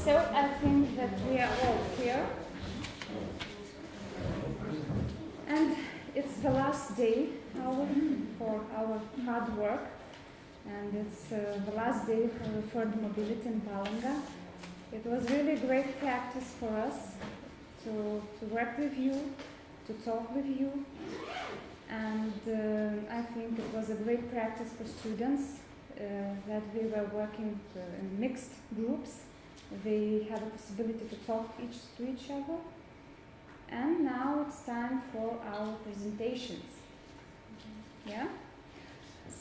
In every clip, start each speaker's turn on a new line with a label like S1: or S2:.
S1: So I think that we are all here. And it's the last day for our hard work. And it's the last day for Referred Mobility in Palanga. It was really great practice for us to work with you, to talk with you. And I think it was a great practice for students that we were working in mixed groups. They had a possibility to talk to each other. And now it's time for our presentations. Yeah?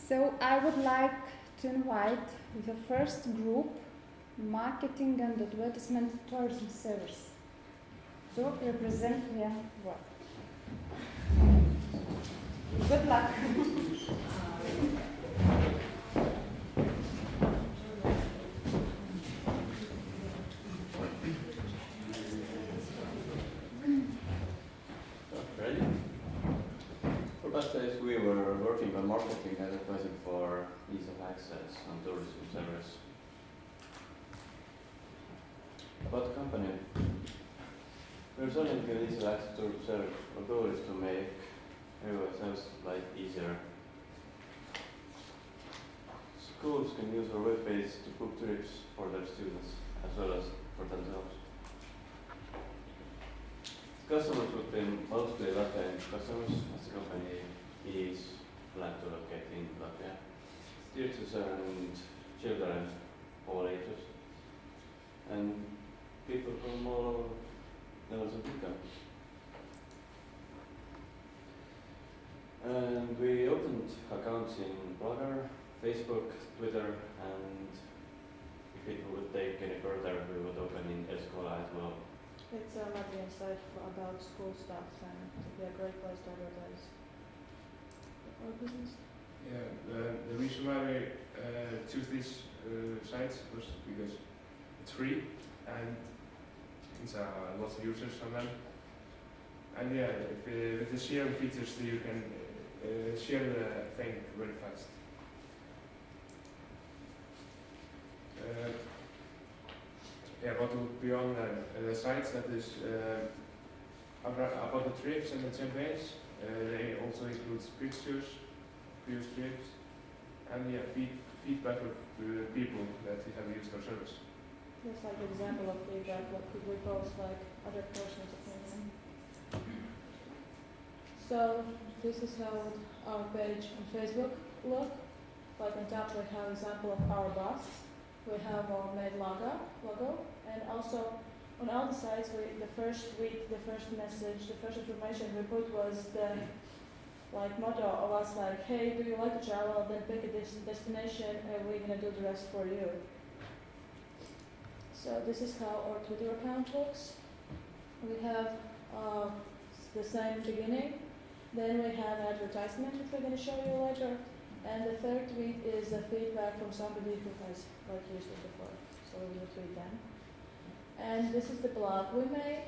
S1: So I would like to invite the first group, Marketing and Advertisement Tourism Service, to represent their work. Good luck.
S2: Ready? For past days we were working on marketing and advertising for ease of access on tourism service. About the company, we're selling an ease of access to tourism service. Our goal is to make everyone's life easier. Schools can use our webpage to book trips for their students as well as for themselves. Customers would be mostly Latvian customers, as the company is planned to locate in Latvia. Teachers and children, all ages, and people from all levels of income. And we opened accounts in Blogger, Facebook, Twitter, and if it would take any further, we would open in Escola as well.
S3: It's a Latvian site about school stuff and it would be a great place to advertise our business.
S4: Yeah, the reason why we choose these sites was because it's free and it's lots of users on them. And yeah, with the sharing features, you can share the thing very fast. Yeah, what would be on the sites that is about the trips and the campaigns. They also include pictures, previous trips, and yeah, feedback of people that have used our service.
S3: Just like an example of feedback, what could we post like other person's opinion. So this is how our page on Facebook look. Like on top we have an example of our bus. We have our made logo, and also on all the sites, the first tweet, the first message, the first information we put was the motto of us, like, hey, do you like to travel? Then pick a destination, and we're gonna do the rest for you. So this is how our Twitter account looks. We have the same beginning. Then we have advertisement, which we're gonna show you later. And the third tweet is a feedback from somebody who has used it before, so we will tweet them. And this is the blog we made.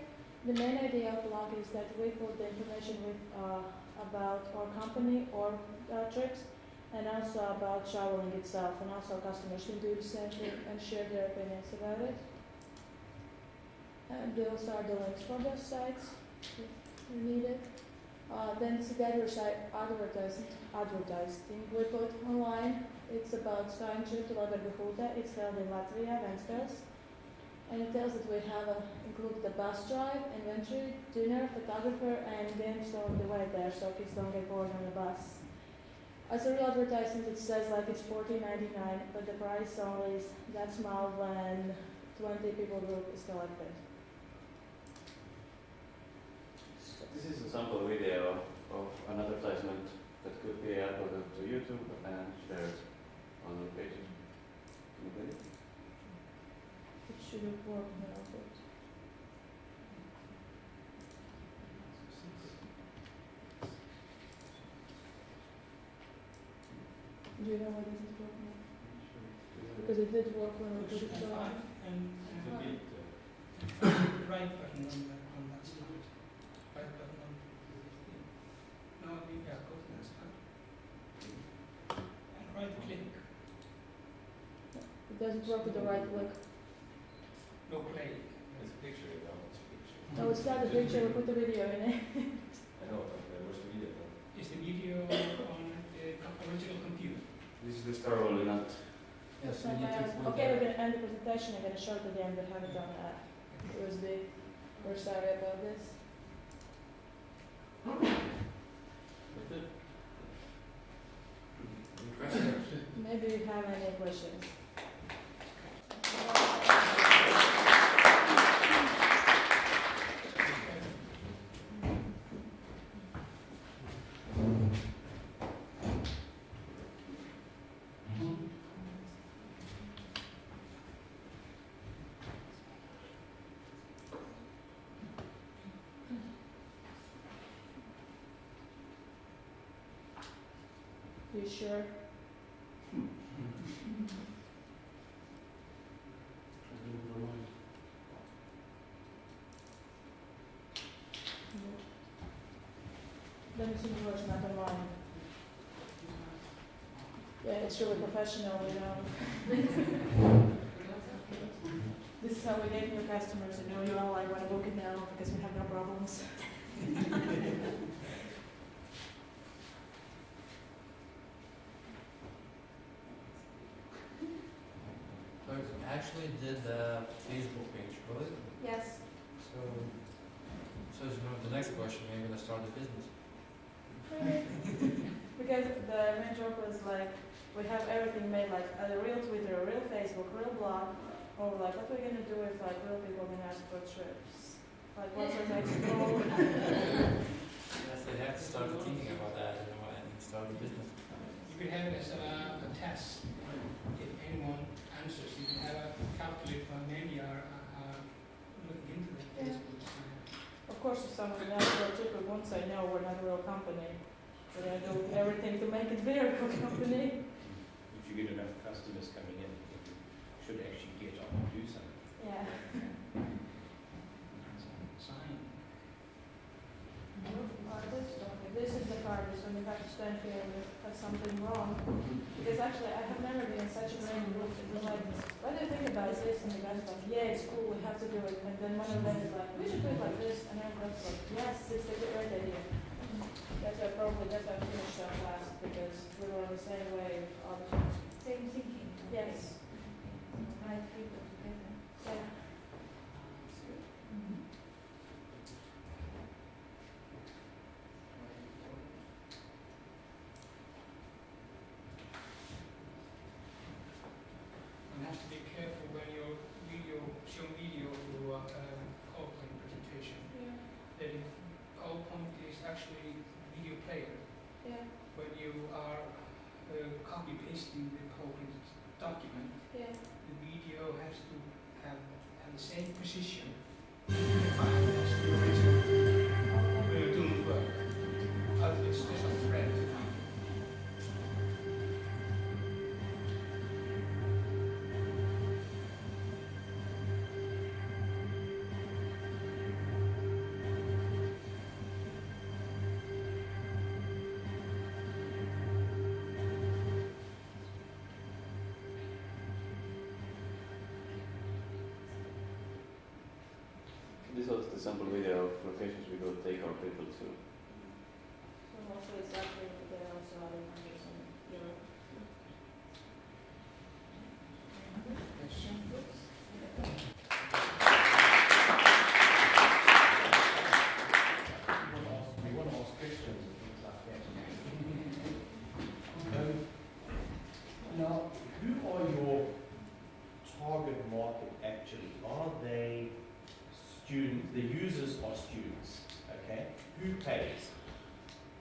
S3: The main idea of the blog is that we put the information about our company or trips, and also about traveling itself, and also customers can do the same thing and share their opinions about it. And those are the links for those sites if you need it. Then it's the advertising we put online. It's about skiing trip to Labergahuta. It's held in Latvia, Ventspils. And it tells that we have included a bus drive, inventory, dinner, photographer, and games on the way there, so kids don't get bored on the bus. As a real advertisement, it says it's $14.99, but the price only is that small when 20 people group is collected.
S2: This is a sample video of an advertisement that could be uploaded to YouTube and shared on the page. Can you play it?
S3: It should have worked now, but... Do you know why it doesn't work now? Because it did work when we put it on.
S5: Right button on that slide. Right button on. Now we have got that slide. And right click.
S3: It doesn't work with the right click.
S5: No click.
S3: we start the picture, we put the video in it.
S6: I know, but what's the video then?
S5: Is the video on the original computer?
S4: This is the start.
S2: Probably not.
S6: Yes,
S3: So
S6: we need to put
S3: okay, we're gonna end the presentation, I'm gonna show it again, but have it on USB. We're sorry about this.
S2: That's it.
S6: Any questions?
S3: Maybe you have any questions. You sure? Let me see the version, not on mine. Yeah, it's really professional, you know. This is how we get new customers, you know, you all like want to book it now because we have no problems.
S6: So you actually did the Facebook page, really?
S3: Yes.
S6: So, you know, the next question, maybe to start a business.
S3: Because the main joke was like, we have everything made like a real Twitter, a real Facebook, real blog, or like what we're gonna do if like real people can ask for trips. Like what's our next goal?
S6: Yes, they have to start thinking about that, you know, and start a business.
S5: You could have it as a test. If anyone answers, you can have a calculator, maybe are looking into the
S3: Yeah.
S5: Facebook.
S3: Of course, if someone asks for a trip, we won't say no, we're not a real company. We're gonna do everything to make it be a real company.
S7: If you get enough customers coming in, you should actually get on and do something.
S3: Yeah.
S5: Sign.
S3: This is the card, is when you have to stand here and have something wrong. Because actually, I have never been in such a brain group. It was like, what do you think about this? And the guy's like, yeah, it's cool, we have to do it. And then one of them is like, we should do it like this. And everyone's like, yes, it's a great idea. That's why I finished so fast, because we were on the same wave all the time.
S1: Same thinking.
S3: Yes.
S1: Right people together.
S3: Yeah.
S5: You have to be careful when you show video to PowerPoint presentation. That PowerPoint is actually video player.
S3: Yeah.
S5: When you are copy pasting the PowerPoint document,
S3: Yeah.
S5: the video has to have the same precision. The file has to be original when you're doing work. Otherwise, it's just a thread.
S2: This was the sample video of locations we will take our people to.
S3: So also it's actually, there are also other countries in Europe.
S7: We want to ask questions and things like that.
S8: Now, who are your target market actually? Are they students, the users are students, okay? Who pays?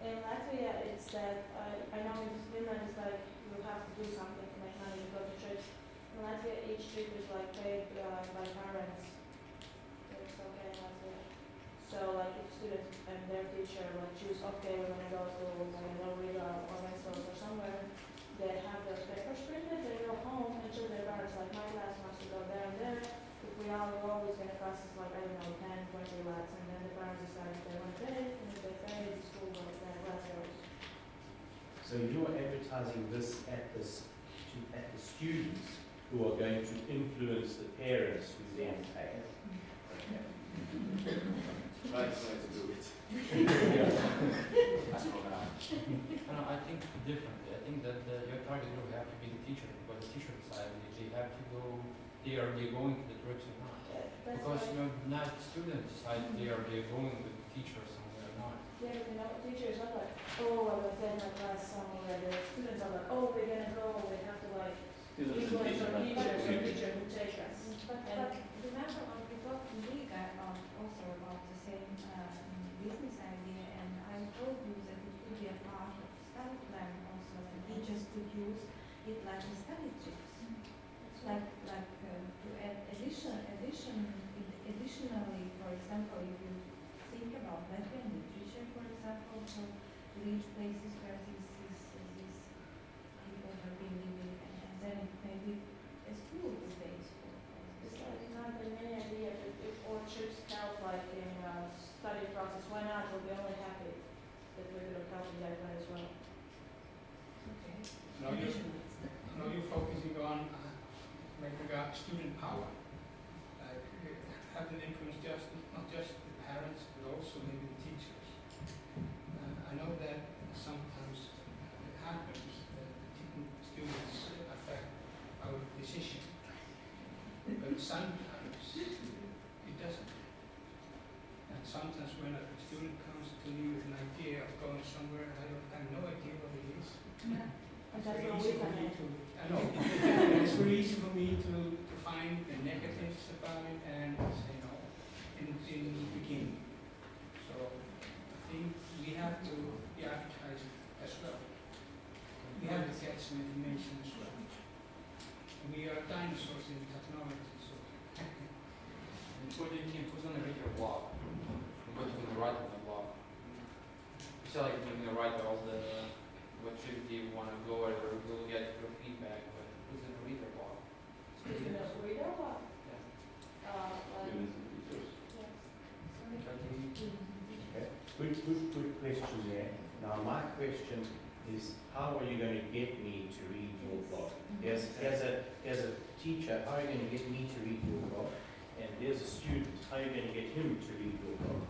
S3: In Latvia, it's that, I know in Finland it's like you have to do something to make money to go to trips. In Latvia, each trip is like paid by parents. It's okay in Latvia. So like if students and their teacher like choose, okay, we're gonna go to, I don't know, Riga or Mexico or somewhere, they have those papers printed, they go home and show their parents like my class wants to go there and there. If we all are always gonna cost us like, I don't know, 10, 20 lakhs, and then the parents decide if they want to pay, and if they pay, the school will then class goes.
S8: So you're advertising this at the students who are going to influence the parents who then pay. Okay.
S7: Try to do it. That's for now.
S6: No, I think differently. I think that your target group have to be the teacher, because the teacher decides if they have to go, are they going to the trips or not.
S3: That's
S6: Because
S3: why-
S6: you know, not students decide if they are going with the teacher somewhere or not.
S3: Yeah, but you know, teachers are like, oh, I will attend my class somewhere. The students are like, oh, we're gonna go. We have to like
S2: Students and
S3: influence
S2: teachers
S3: our
S2: are
S3: teachers or
S2: community.
S3: teacher who take us.
S1: But remember when we talked in Riga also about the same business idea, and I told you that it could be a part of study plan also, and teachers could use it like a study trips, to add additionally, for example, if you think about Latvian literature, for example, to reach places where these people have been living, and then it may be a school base for
S3: It's
S1: this.
S3: like not the main idea, but if orchards help like in study process, why not? We'll be only happy that we're gonna help in that way as well.
S1: Okay.
S5: Now you're focusing on like regard student power, like have an influence not just the parents but also maybe the teachers. I know that sometimes it happens that the students affect our decision, but sometimes it doesn't. And sometimes when a student comes to me with an idea of going somewhere, I have no idea what it is.
S3: And
S5: It's
S3: that's
S5: very
S3: what
S5: easy
S3: we
S5: for
S3: can
S5: me
S3: do.
S5: I know. It's very easy for me to find the negatives about it and say no in the beginning. So I think we have to be advertising as well. We have to get some information as well. We are dinosaurs in technology, so
S6: What do you think? Who's gonna read your blog? What's gonna write on the blog? You said like you're gonna write all the what trip do you want to go, or we'll get your feedback, but who's gonna read your blog?
S3: Speaking of reader, what?
S6: Yeah.
S3: Like,
S2: Students and teachers.
S3: yes.
S8: Okay. Good question there. Now my question is, how are you going to get me to read your blog? Yes, as a teacher, how are you going to get me to read your blog? And there's a student, how are you going to get him to read your blog?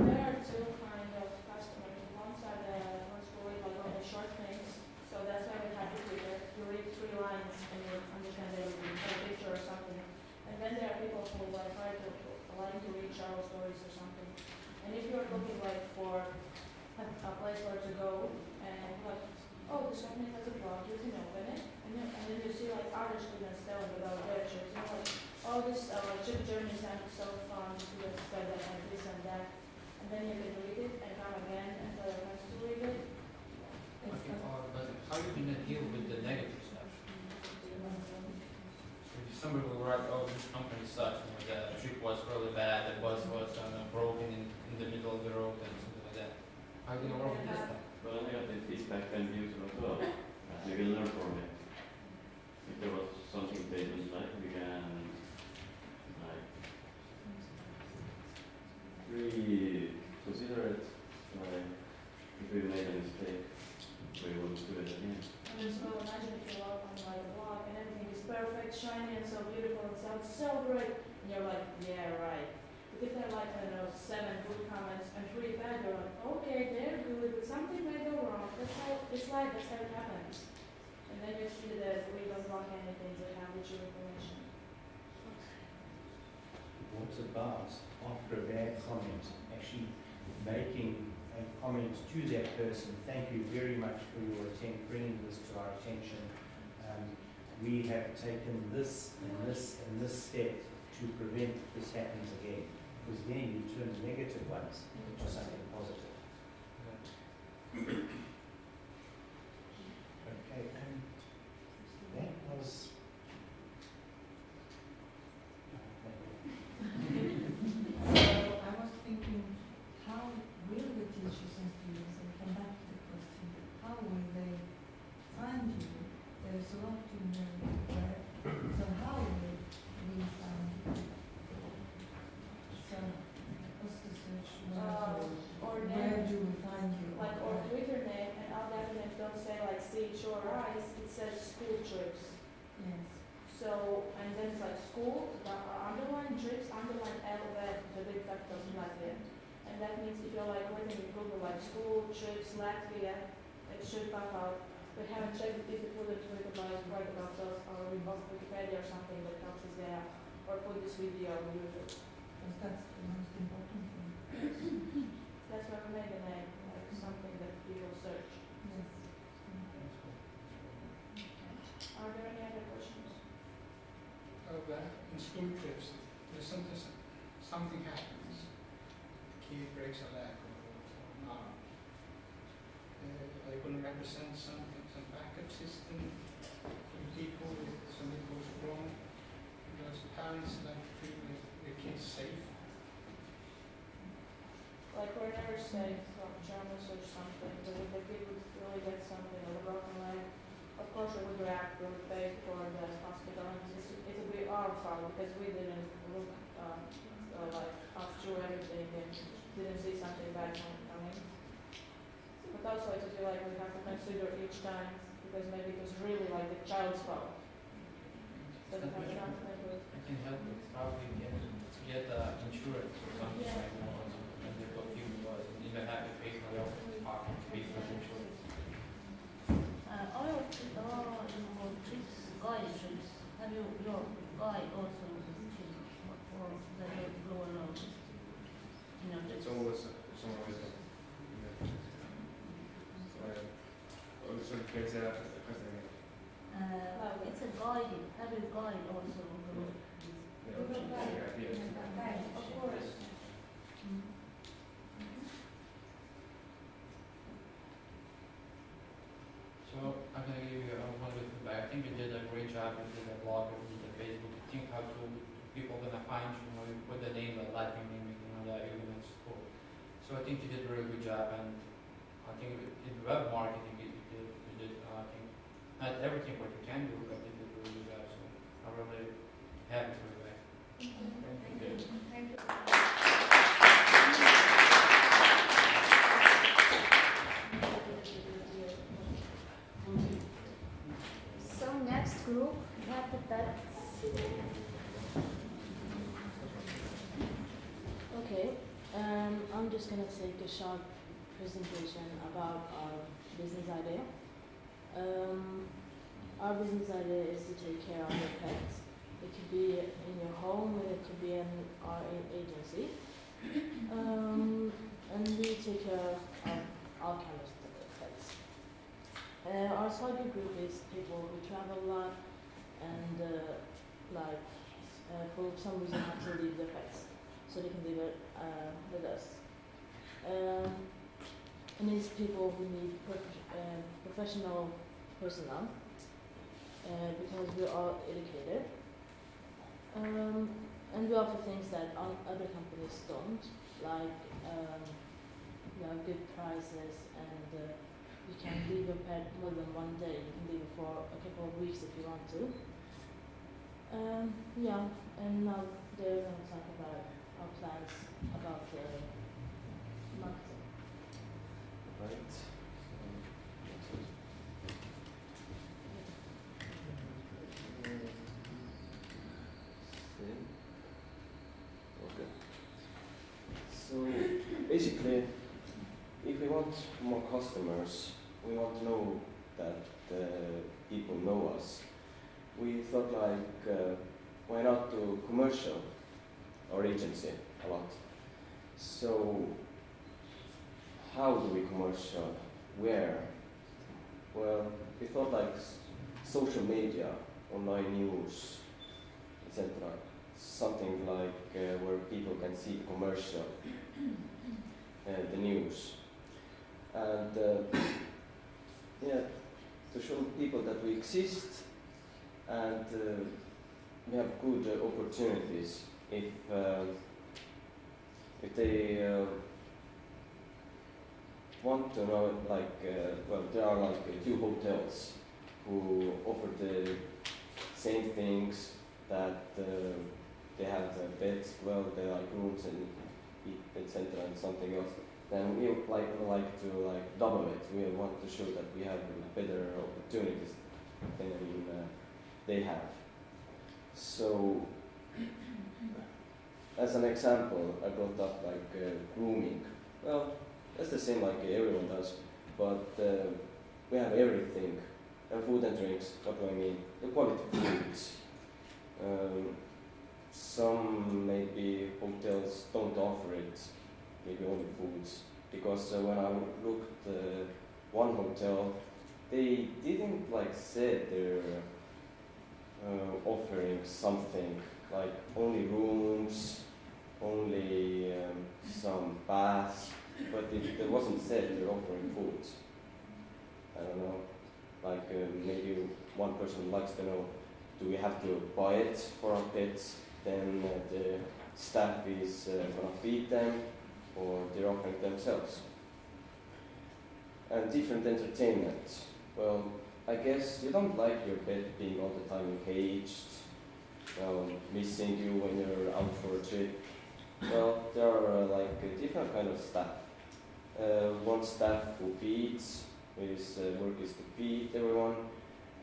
S3: There are two kind of customers. One are the ones who read like only short things. So that's why we have to read it. You read 3 lines and you understand everything, a picture or something. And then there are people who like like to read travel stories or something. And if you're looking like for a place where to go and like, oh, this company has a blog, you can open it. And then you see like other students telling about their trips. You know, like, oh, this trip journey sounds so fun. You just said that and this and that. And then you can read it and come again and tell your friends to read it.
S6: Okay, but how are you gonna deal with the negative stuff? If somebody will write, oh, this company sucks, and the trip was really bad, the bus was broken in the middle of the road and something like that. How are you gonna work with this stuff?
S2: Well, negative feedback can be useful as well. We can learn from it. If there was something they didn't like, we can like reconsider it. Like if we made a mistake, we will do it again.
S3: And just well, imagine if you log on like a blog and everything is perfect, shiny and so beautiful and sounds so great. And you're like, yeah, right. But if they're like, I don't know, 7 good comments and 3 bad, you're like, okay, they're good, but something might go wrong. That's how it's like, that's how it happens. And then you see that we don't block anything to have with your information.
S8: What about, after a bad comment, actually making a comment to that person? Thank you very much for your bringing this to our attention. We have taken this and this and this step to prevent this happening again. Because then you turn the negative ones into something positive. Okay, and that was.
S9: So I was thinking, how will the teachers and students, and come back to the question, how will they find you? There's a lot to know there. So how will we find you? So what's the search word?
S3: Or
S9: Where
S3: name,
S9: do we find you?
S3: like, or Twitter name, and our documents don't say like CH or ICE, it says school trips.
S9: Yes.
S3: So, and then it's like school, the underline, trips, underline L, the big capitals in Latvia. And that means if you're like writing in Google like school, trips, Latvia, it should pop out. We haven't checked if it would write about us or Wikipedia or something that helps us there, or put this video on YouTube.
S9: Because that's the most important thing.
S3: That's why we made a name, like something that people search.
S9: Yes.
S3: Are there any other questions?
S5: In school trips, there's something happens. Kid breaks a leg or an arm. Are you going to represent some backup system for people if something goes wrong? Because parents like to feel their kids safe.
S3: Like we're never safe from Germans or something, but if the kid would really get something or a broken leg, of course we would react, we would pay for the hospital, and it would be our fault because we didn't look like up through everything and didn't see something bad coming. But also it would be like we have to consider each time because maybe it was really like the child's fault. But it has nothing to do with.
S6: I can help with probably get insurance or something like that. And they've got few even have to pay for their own pocket to pay for the insurance.
S10: Our trips, guide trips, have you your guide also with trips or the go along? You know,
S4: It's always someone with them. So there's a question again.
S10: it's a guide. Have you guide also on the
S3: Of course.
S6: So I'm gonna give you one with feedback. I think you did a great job. You did a blog, you did a Facebook. Think how to people gonna find you. You know, you put the name, the Latvian name, you know, that you're gonna support. So I think you did a really good job, and I think in web marketing you did. I think not everything what you can do, but you did a really good job. So I'm really happy for you guys.
S1: Thank you. So next group, we have the pets.
S3: Okay, I'm just gonna take a short presentation about our business idea. Our business idea is to take care of your pets. It could be in your home, and it could be in our agency. And we take care of all kinds of pets. Our target group is people who travel a lot and for some reason have to leave their pets, so they can leave it with us. And it's people who need professional personnel because we're all educated. And we offer things that other companies don't, like good prices, and you can leave a pet more than one day. You can leave it for a couple of weeks if you want to. And now they're going to talk about our plans about marketing.
S2: Right. Okay. So basically, if we want more customers, we want to know that people know us. We thought like, why not do commercial or agency a lot? So how do we commercial? Where? Well, we thought like social media, online news, etc. Something like where people can see the commercial and the news. And to show people that we exist and we have good opportunities if they want to know, like, there are like 2 hotels who offer the same things, that they have beds, well, they like rooms and etc. and something else. Then we like to double it. We want to show that we have better opportunities than they have.
S11: So, as an example, I brought up like grooming. Well, that's the same like everyone does, but we have everything. Food and drinks, what do I mean? The quality foods. Some maybe hotels don't offer it, maybe only foods. Because when I looked one hotel, they didn't like say they're offering something like only rooms, only some baths, but it wasn't said they're offering food. I don't know, like maybe one person likes to know, do we have to buy it for our pets? Then the staff is gonna feed them, or they're offering themselves. And different entertainment. Well, I guess you don't like your pet being all the time caged, missing you when you're out for a trip. Well, there are like different kind of staff. One staff who feeds, his work is to feed everyone.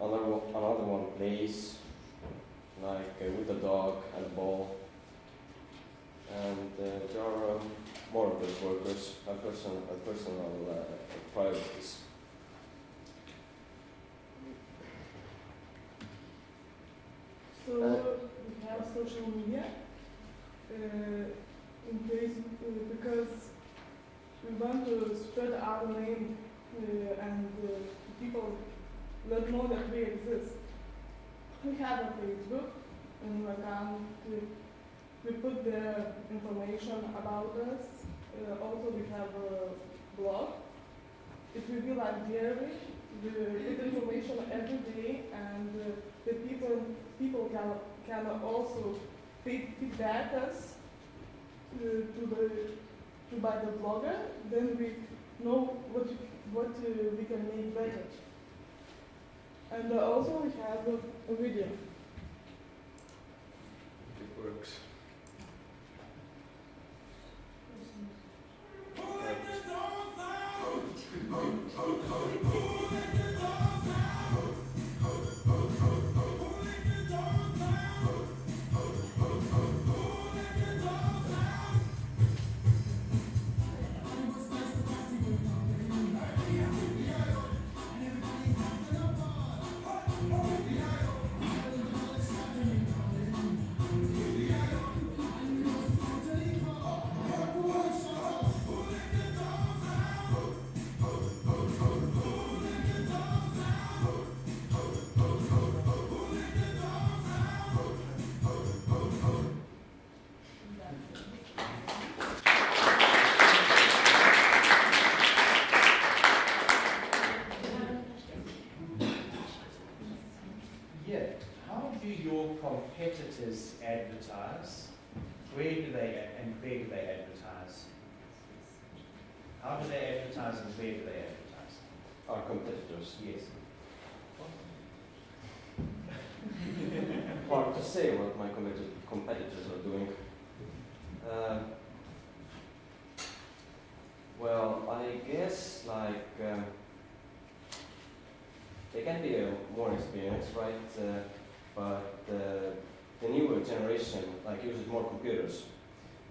S11: Another one plays, like with a dog and a ball. And there are more of those workers, personal priorities.
S12: So we have social media in Facebook because we want to spread our name and people let know that we exist. We have a Facebook account. We put the information about us. Also, we have a blog. It will be like diary. We put information every day, and the people can also feedback us by the blogger. Then we know what we can make better. And also we have a video.
S4: It works.
S8: Competitors advertise? Where do they advertise? How do they advertise and where do they advertise?
S11: Our competitors.
S8: Yes.
S11: Hard to say what my competitors are doing. Well, I guess like they can be more experienced, right? But the newer generation like uses more computers.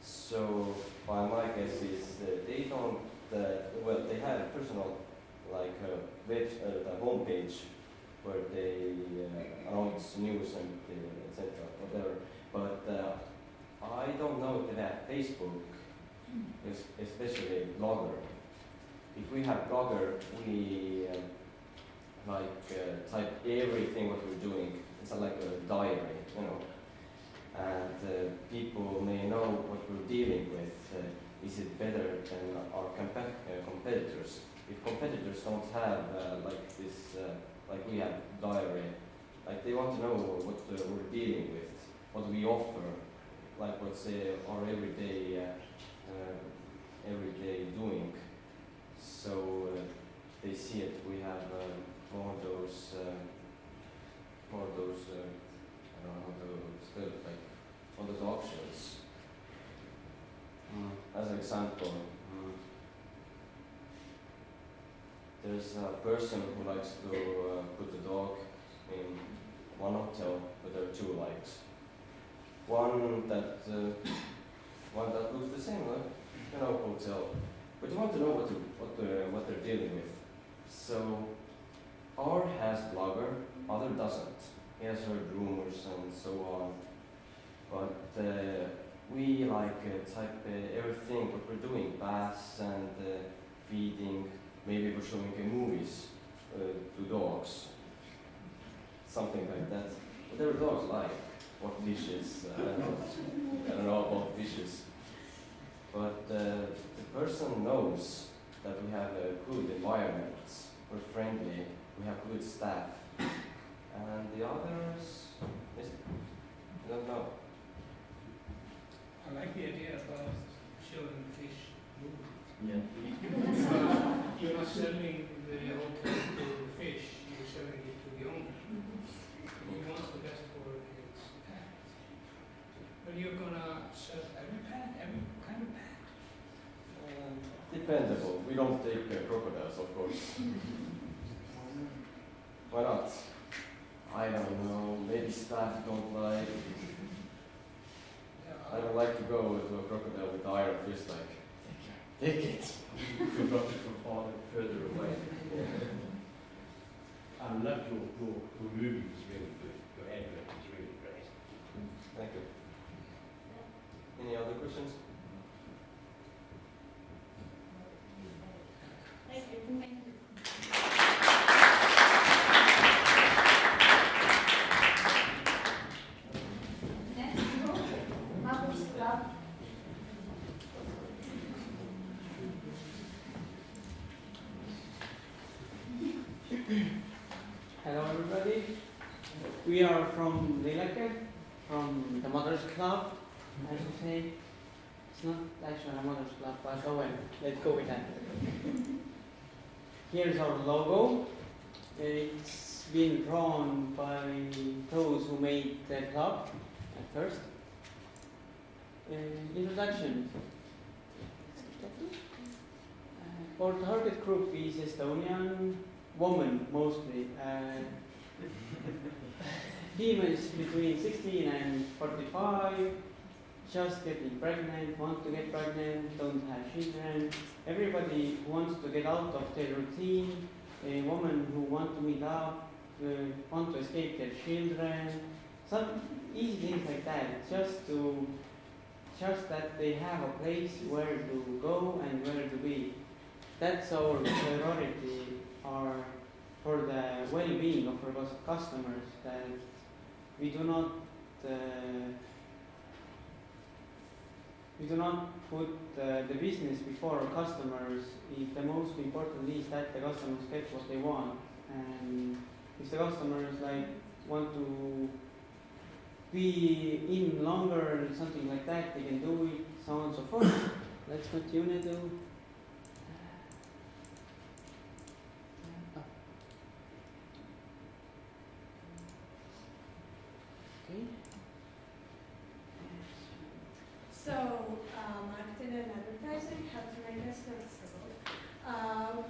S11: So my guess is they don't. Well, they have a personal like web the homepage where they announce news and etc. Whatever. But I don't know if they have Facebook, especially Blogger. If we have Blogger, we type everything what we're doing. It's like a diary, you know, and people may know what we're dealing with. Is it better than our competitors? If competitors don't have like this, like we have diary, like they want to know what we're dealing with, what we offer, like what's our everyday doing. So they see it. We have more of those. I don't know how to spell it, like all those options. As an example, there's a person who likes to put the dog in one hotel, but there are two likes. one that looks the same, like hotel. But you want to know what they're dealing with. So, our has blogger, other doesn't. He has heard rumors and so on. But we type everything what we're doing, baths and feeding. Maybe we're showing movies to dogs, something like that. But there are dogs like what fishes. I don't know about fishes. But the person knows that we have a good environment. We're friendly. We have good staff. And the others, I don't know.
S5: I like the idea about showing fish moving.
S7: Yeah.
S5: Because you're not selling the hotel to the fish, you're selling it to the owner. He wants the best for his pet. But you're gonna sell every kind of pet.
S11: Dependable. We don't take crocodiles, of course. Why not? I don't know. Maybe staff don't like. I don't like to go to a crocodile with iron fist like, take it.
S7: You brought it from further away. I love your movie was really good. Your advert was really great.
S11: Thank you. Any other questions?
S10: Thank you. Next, Mother's Club.
S13: Hello everybody. We are from Lilleke, from the Mothers Club, I should say. It's not actually a Mothers Club, but oh well, let's go with that. Here's our logo. It's been drawn by those who made the club at first. Introduction. Our target group is Estonian women mostly. Females between 16 and 45, just getting pregnant, want to get pregnant, don't have children. Everybody who wants to get out of their routine, a woman who want to meet up, want to escape their children, some easy things like that, just that they have a place where to go and where to be. That's our priority, for the well-being of our customers, that we do not put the business before our customers. The most important is that the customers get what they want, and if the customers want to be in longer, something like that, they can do it, so on and so forth. Let's continue to. Okay.
S14: So, marketing and advertising, how to make us noticeable.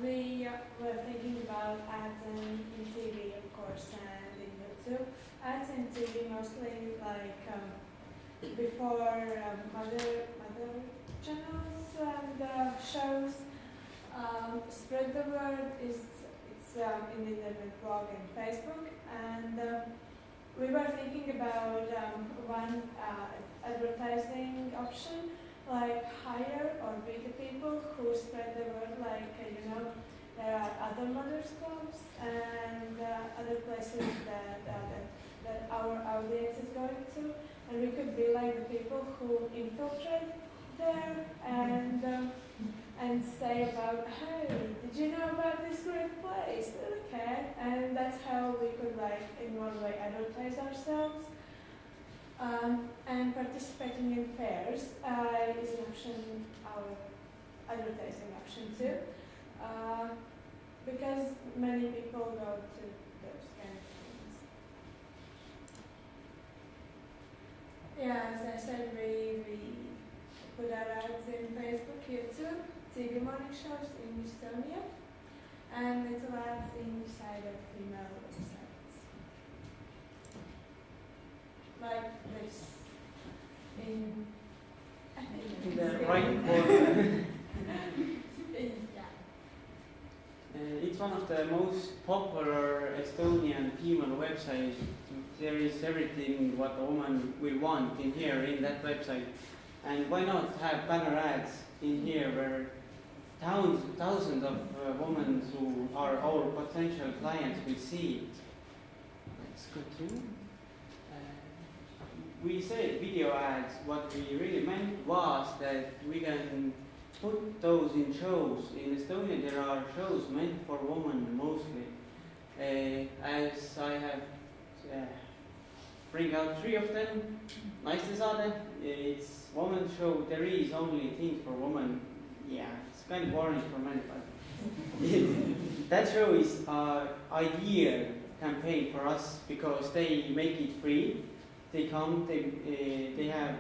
S14: We were thinking about ads in TV, of course, and in YouTube. Ads in TV mostly before mother channels and shows. Spread the word it's in the internet blog and Facebook, and we were thinking about one advertising option, like hire or pay the people who spread the word, there are other mothers clubs and other places that our audience is going to, and we could be like the people who infiltrate there and say about, hey, did you know about this great place? Okay, and that's how we could in one way advertise ourselves. And participating in fairs is an option, our advertising option too, because many people go to those kind of things. Yeah, as I said, we put our ads in Facebook, YouTube, TV morning shows in Estonia, and little ads inside of female websites. Like this.
S13: most popular Estonian female website. There is everything what a woman will want in here in that website. And why not have banner ads in here where thousands of women who are our potential clients will see it. That's good too. We said video ads, what we really meant was that we can put those in shows. In Estonia there are shows meant for women mostly. As I have bring out 3 of them, Naiste Saade, it's woman show, there is only things for women. Yeah, it's kind of boring for many, but that show is ideal campaign for us because they make it free. They come, they have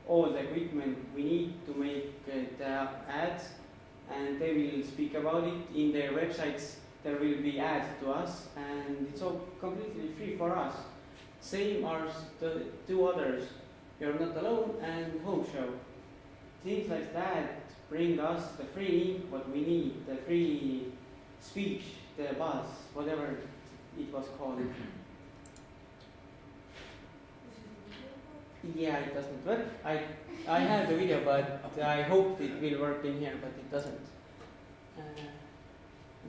S13: all the equipment we need to make the ads, and they will speak about it in their websites. There will be ads to us, and it's all completely free for us. Same as the 2 others, You're Not Alone and Home Show. Things like that bring us the free ink, what we need, the free speech, the buzz, whatever it was called. Yeah, it doesn't work. I have the video, but I hope it will work in here, but it doesn't.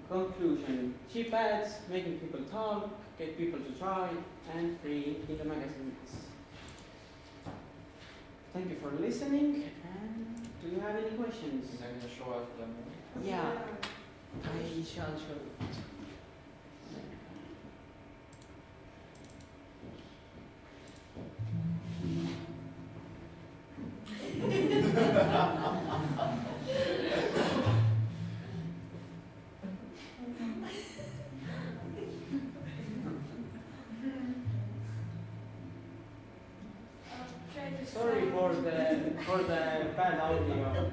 S13: Conclusion: cheap ads, making people talk, get people to try, and free in the magazines. Thank you for listening. And do you have any questions?
S6: Is that going to show us the movie?
S13: Yeah, I shall show it. Sorry for the bad audio.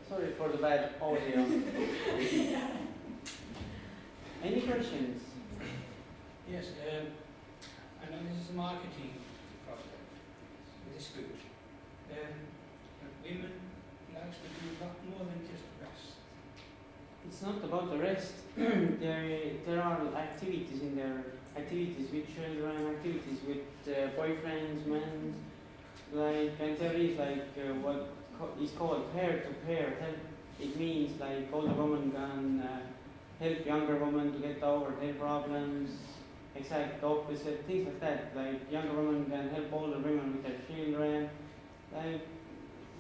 S13: Sorry for the bad audio. Any questions?
S5: Yes, I know this is a marketing project. It is good. But women like to do a lot more than just rest.
S13: It's not about the rest. there are activities in there. Activities with children, activities with boyfriends, men. And there is what is called peer-to-peer help. It means like older women can help younger women to get over their problems, exact opposite, things like that. Like younger women can help older women with their children, like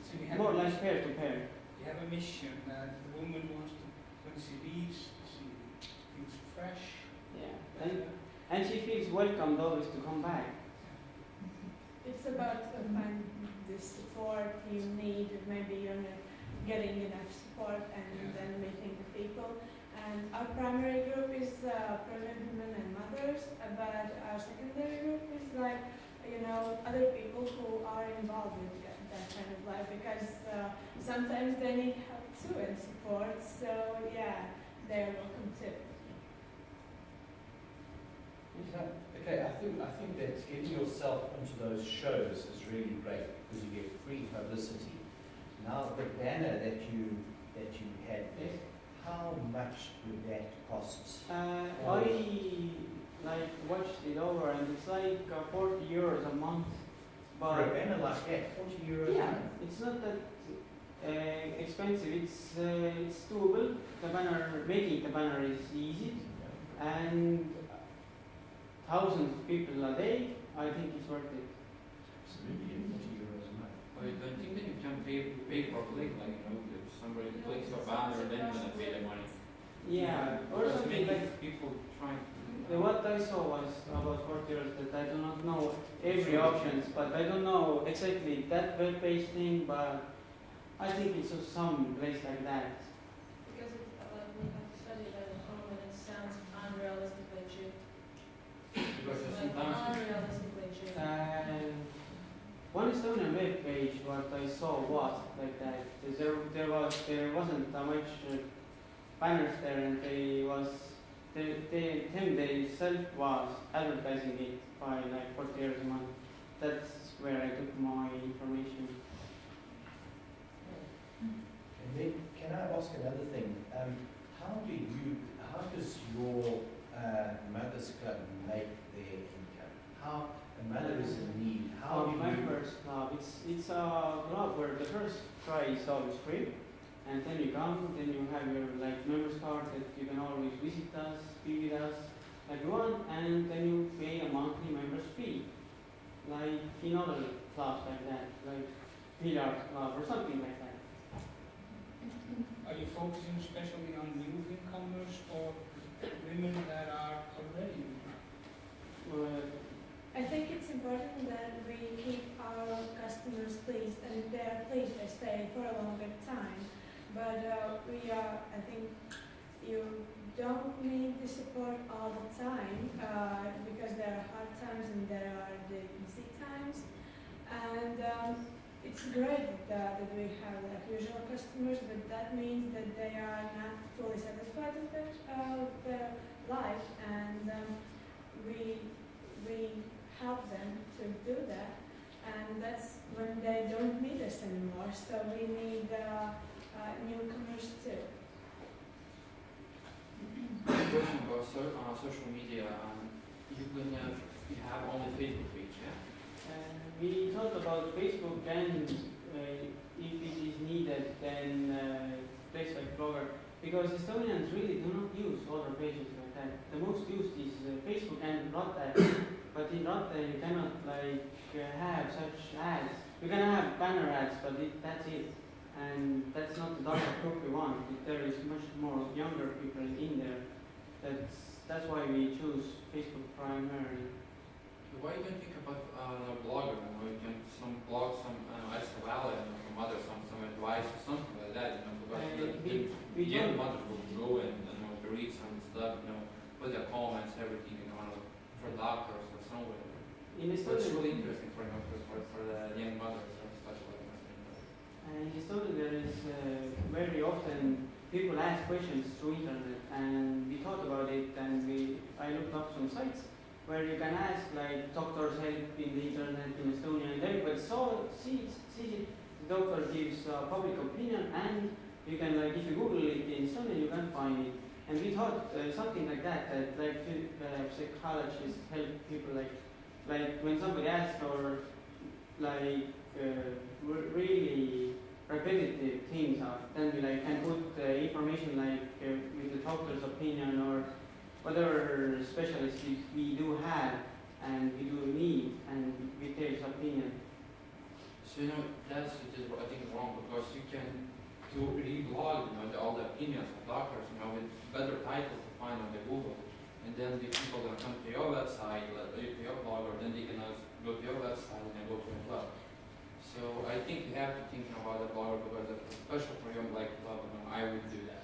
S5: So
S13: more like peer-to-peer.
S5: You have a mission that the woman wants to, when she leaves, she feels fresh.
S13: Yeah, and she feels welcomed always to come back.
S14: It's about finding the support you need. Maybe you're not getting enough support, and then meeting the people. And our primary group is pregnant women and mothers, but our secondary group is other people who are involved with that kind of life, because sometimes they need help too and support. So yeah, they're welcome too.
S8: Okay, I think that getting yourself into those shows is really great because you get free publicity. Now the banner that you had there, how much would that cost?
S13: I watched it over, and it's like €40 a month. But
S8: for a banner like that, €40 a
S13: yeah,
S8: month?
S13: it's not that expensive. It's doable. Making the banner is easy, and thousands of people a day. I think it's worth it.
S8: Absolutely, €40 a month.
S6: Well, I don't think that you can pay for click, if somebody clicks a banner, then you're gonna pay the money.
S13: Yeah, or
S6: Because
S13: something
S6: many
S13: like
S6: people trying to do
S13: What I saw was about 4 years that I do not know every options, but I don't know exactly that web page thing, but I think it's some place like that.
S3: Because it, we have studied that at home and it sounds unrealistically cheap.
S6: Because
S3: Like
S6: sometimes
S3: unrealistically cheap.
S13: One Estonian web page, what I saw was like that. There wasn't that much banners there, and they self was advertising it by like 40 euros a month. That's where I took my information.
S8: And then, can I ask another thing? How does your Mothers Club make their income? How a mother is in need, how do you...
S13: Members Club, it's a club where the first try is always free, and then you come, then you have your like members card that you can always visit us, be with us like you want, and then you pay a monthly members fee, like in other clubs like that, like Pillar Club or something like that.
S5: Are you focusing especially on new newcomers or women that are already newcomers?
S14: I think it's important that we keep our customers pleased, and if they are pleased, they stay for a longer time. But I think you don't need the support all the time because there are hard times and there are the easy times. And it's great that we have like usual customers, but that means that they are not fully satisfied with their life, and we help them to do that, and that's when they don't need us anymore. So we need newcomers too.
S6: Question about social media. You have only Facebook page, yeah?
S13: We thought about Facebook, and if it is needed, then place like Blogger, because Estonians really do not use other pages like that. The most used is Facebook and Rotte, but in Rotte you cannot have such ads. You can have banner ads, but that's it, and that's not the target group we want. There is much more younger people in there. That's why we choose Facebook primarily.
S6: Why don't you think about Blogger? You can some blog, some extra value, from others, some advice or something like that. Because the young mothers will go and read some stuff, put their comments, everything, for doctors or somewhere. It's really interesting for the young mothers, especially.
S13: In Estonia, there is very often people ask questions through internet, and we thought about it, and I looked up some sites where you can ask like doctors help in the internet in Estonia, and everybody sees it. The doctor gives public opinion, and you can if you Google it in Estonia, you can find it. And we thought something like that psychologists help people like when somebody asks or really repetitive things are, then we can put information with the doctor's opinion or whatever specialists we do have and we do need, and we take his opinion.
S6: So that's just I think wrong, because you can reblog all the opinions of doctors with better titles to find on the Google, and then the people that come to your website, to your blog, or then they can go to your website and go to your blog. So I think you have to think about the blogger, because especially for your blog, I would do that.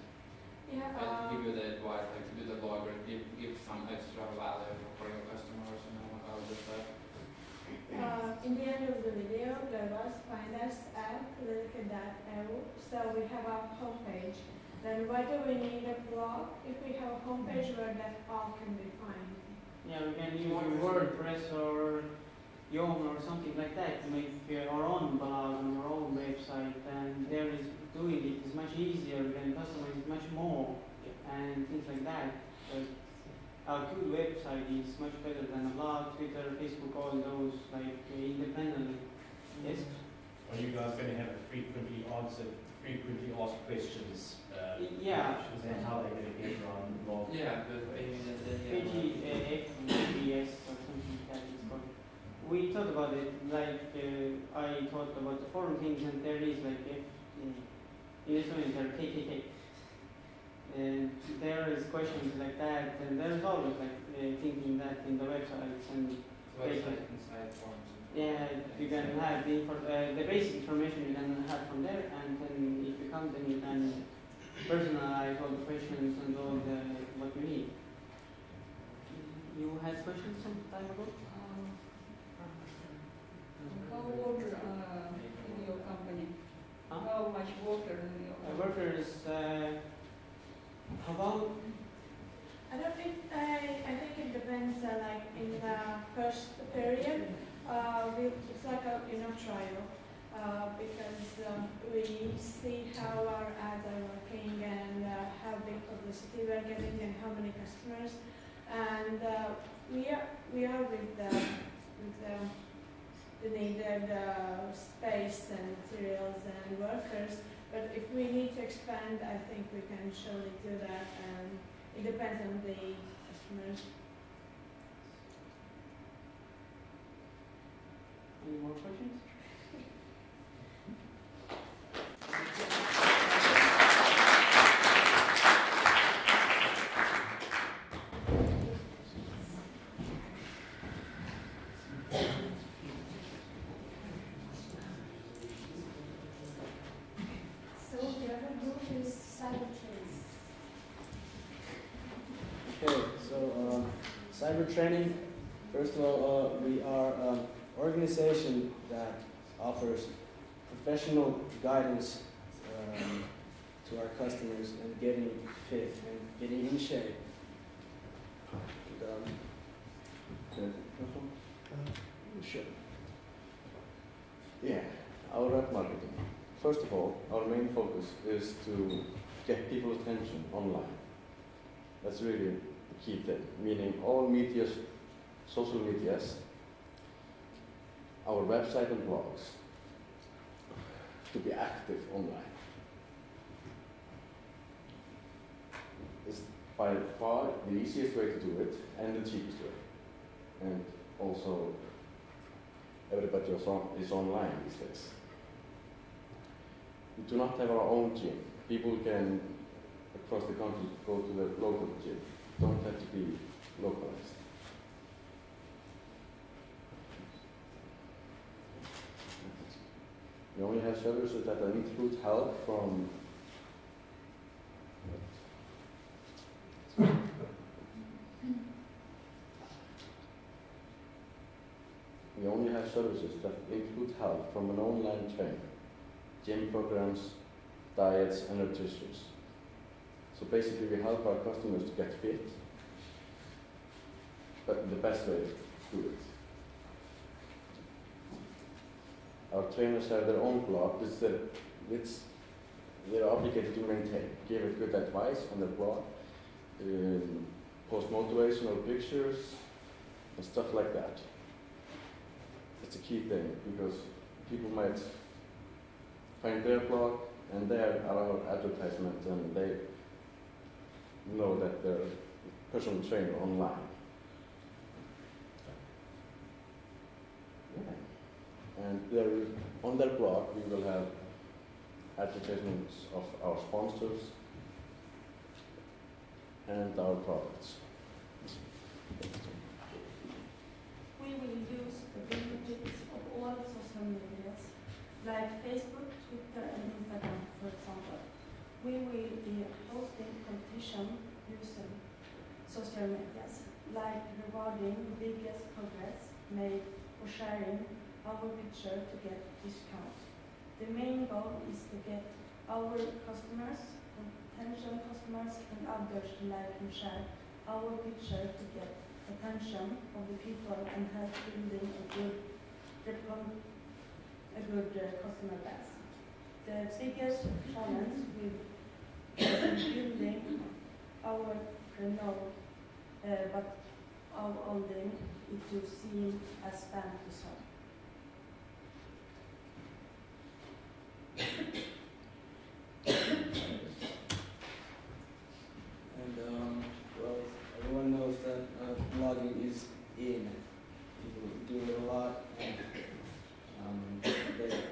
S14: Yeah.
S6: I would give you the advice, to do the blogger, give some extra value for your customers and all this stuff.
S14: In the end of the video, there was find us at lilica.eu. So we have our homepage. Then why do we need a blog if we have a homepage where that all can be found?
S13: Yeah, we can use WordPress or Yom or something like that to make our own blog on our own website, and there is doing it is much easier. We can customize it much more and things like that. But a good website is much better than a blog, Twitter, Facebook, all those independently. Yes?
S7: Are you guys going to have frequently asked questions?
S13: Yeah.
S7: And how they're going to get around the blog?
S6: Yeah, but
S13: PGFBS or something like that it's called. We thought about it, I thought about the forum things, and there is in Estonia there are KKK. and there is questions like that, and there's always like thinking that in the websites and
S6: Website inside forms.
S13: yeah, you can have the basic information you can have from there, and then if you come, then you can personalize all the questions and all the what you need. You had questions some time ago?
S9: How water in your company?
S13: Huh?
S9: How much water in your company?
S13: Workers, about
S14: I don't think, I think it depends, like in the first period, it's like a, trial, because we see how our ads are working and how big publicity we are getting and how many customers. And we are with the needed space and materials and workers, but if we need to expand, I think we can surely do that, and it depends on the customers.
S13: any more questions?
S1: So the other group is cyber trades.
S15: Okay, so cyber training. First of all, we are an organization that offers professional guidance to our customers and getting fit and getting in shape.
S11: Sure. Yeah, our web marketing. First of all, our main focus is to get people's attention online. That's really the key thing, meaning all medias, social medias, our website and blogs, to be active online. It's by far the easiest way to do it and the cheapest way. And also, everybody is online these days. We do not have our own gym. People can, across the country, go to the local gym. Don't have to be localized. We only have services that include help from We only have services that include help from an online trainer, gym programs, diets, and nutrition. So basically, we help our customers to get fit, but the best way to do it. Our trainers have their own blog, which they're obligated to maintain, give it good advice on their blog, post motivational pictures, and stuff like that. It's a key thing, because people might find their blog and there are our advertisements, and they know that they're a personal trainer online. Yeah. And on their blog we will have advertisements of our sponsors and our products.
S10: We will use the benefits of all social medias, like Facebook, Twitter, and Instagram, for example. We will be hosting competition using social medias, like rewarding the biggest progress made or sharing our picture to get discounts. The main goal is to get our customers, potential customers, and others to like and share our picture to get attention of the people and help building a good customer base. The biggest challenge with building our renowned but our holding it to seem as spam to some.
S15: And well, everyone knows that blogging is in. People do it a lot, and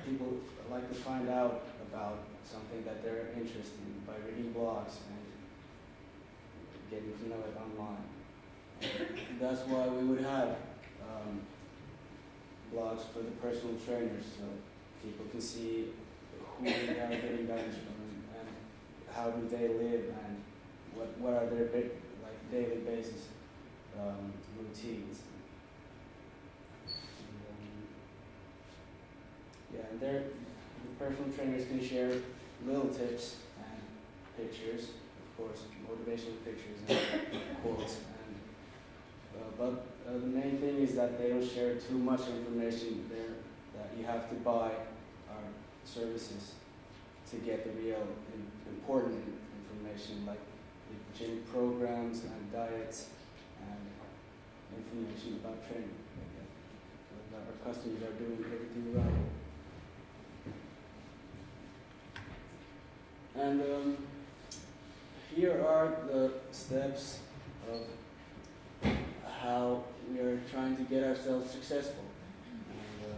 S15: people like to find out about something that they're interested in by reading blogs, and getting to know it online. And that's why we would have blogs for the personal trainers, so people can see who they are getting guidance from and how do they live and what are their daily basis routines. And the personal trainers can share little tips and pictures, of course, motivational pictures and quotes. But the main thing is that they don't share too much information there that you have to buy our services to get the real important information like the gym programs and diets and information about training. So that our customers are doing everything right. And here are the steps of how we are trying to get ourselves successful. And,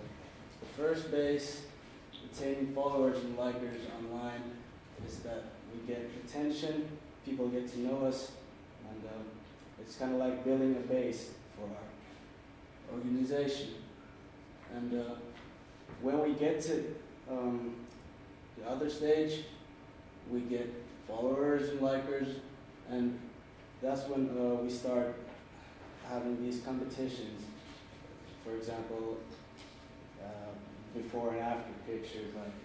S15: the first base, attaining followers and likers online, is that we get attention, people get to know us, and it's kind of like building a base for our organization. And when we get to the other stage, we get followers and likers, and that's when we start having these competitions. For example, before and after pictures, like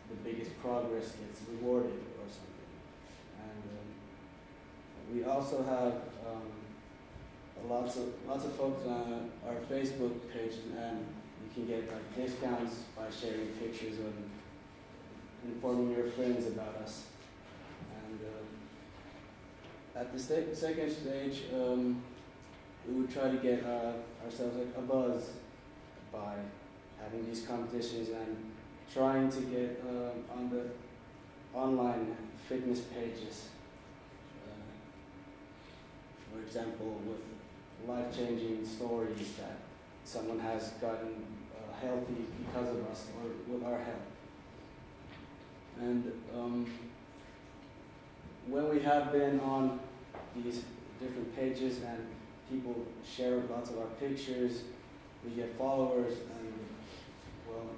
S15: the biggest progress gets rewarded or something. And we also have lots of focus on our Facebook page, and you can get like discounts by sharing pictures and informing your friends about us. And at the second stage, we would try to get ourselves a buzz by having these competitions and trying to get on the online fitness pages. For example, with life-changing stories that someone has gotten healthy because of us or with our help. And when we have been on these different pages and people share lots of our pictures, we get followers, and well,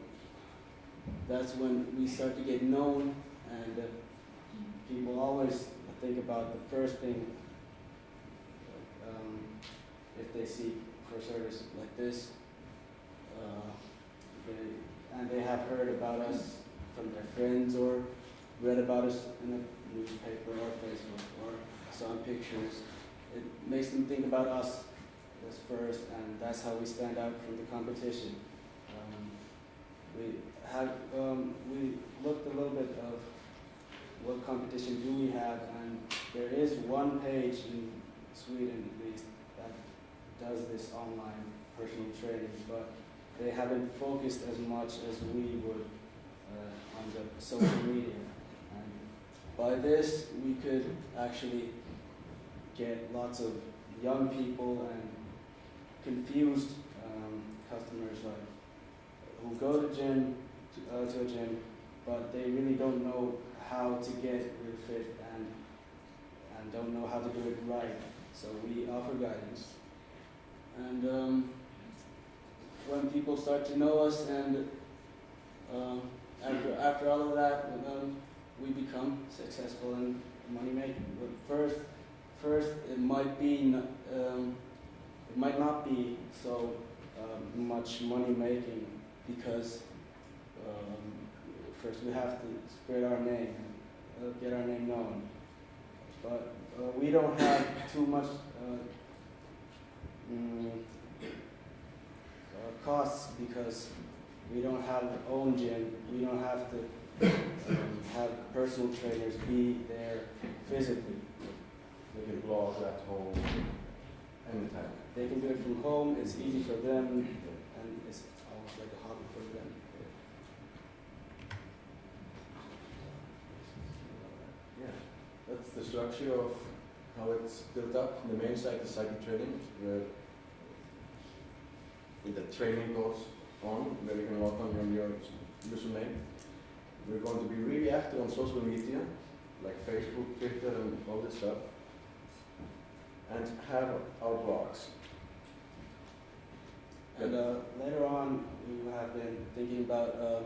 S15: that's when we start to get known, and people always think about the first thing if they seek for service like this, and they have heard about us from their friends or read about us in a newspaper or Facebook or saw pictures. It makes them think about us as first, and that's how we stand out from the competition. We looked a little bit of what competition do we have, and there is one page in Sweden at least that does this online personal training, but they haven't focused as much as we would on the social media. And by this, we could actually get lots of young people and confused customers who go to a gym, but they really don't know how to get really fit and don't know how to do it right. So we offer guidance. And when people start to know us, and after all of that, we become successful in money making. But first it might be it might not be so much money making, because first we have to spread our name, get our name known. But we don't have too much costs, because we don't have our own gym. We don't have to have personal trainers be there physically.
S2: They can blog at home anytime.
S15: They can do it from home. It's easy for them, and it's almost like a hobby for them.
S16: Yeah, that's the structure of how it's built up. The main site is cycle training, where the training goes on, where you can log on your username. We're going to be really active on social media, like Facebook, Twitter, and all this stuff. and have our blogs.
S15: And later on, we have been thinking about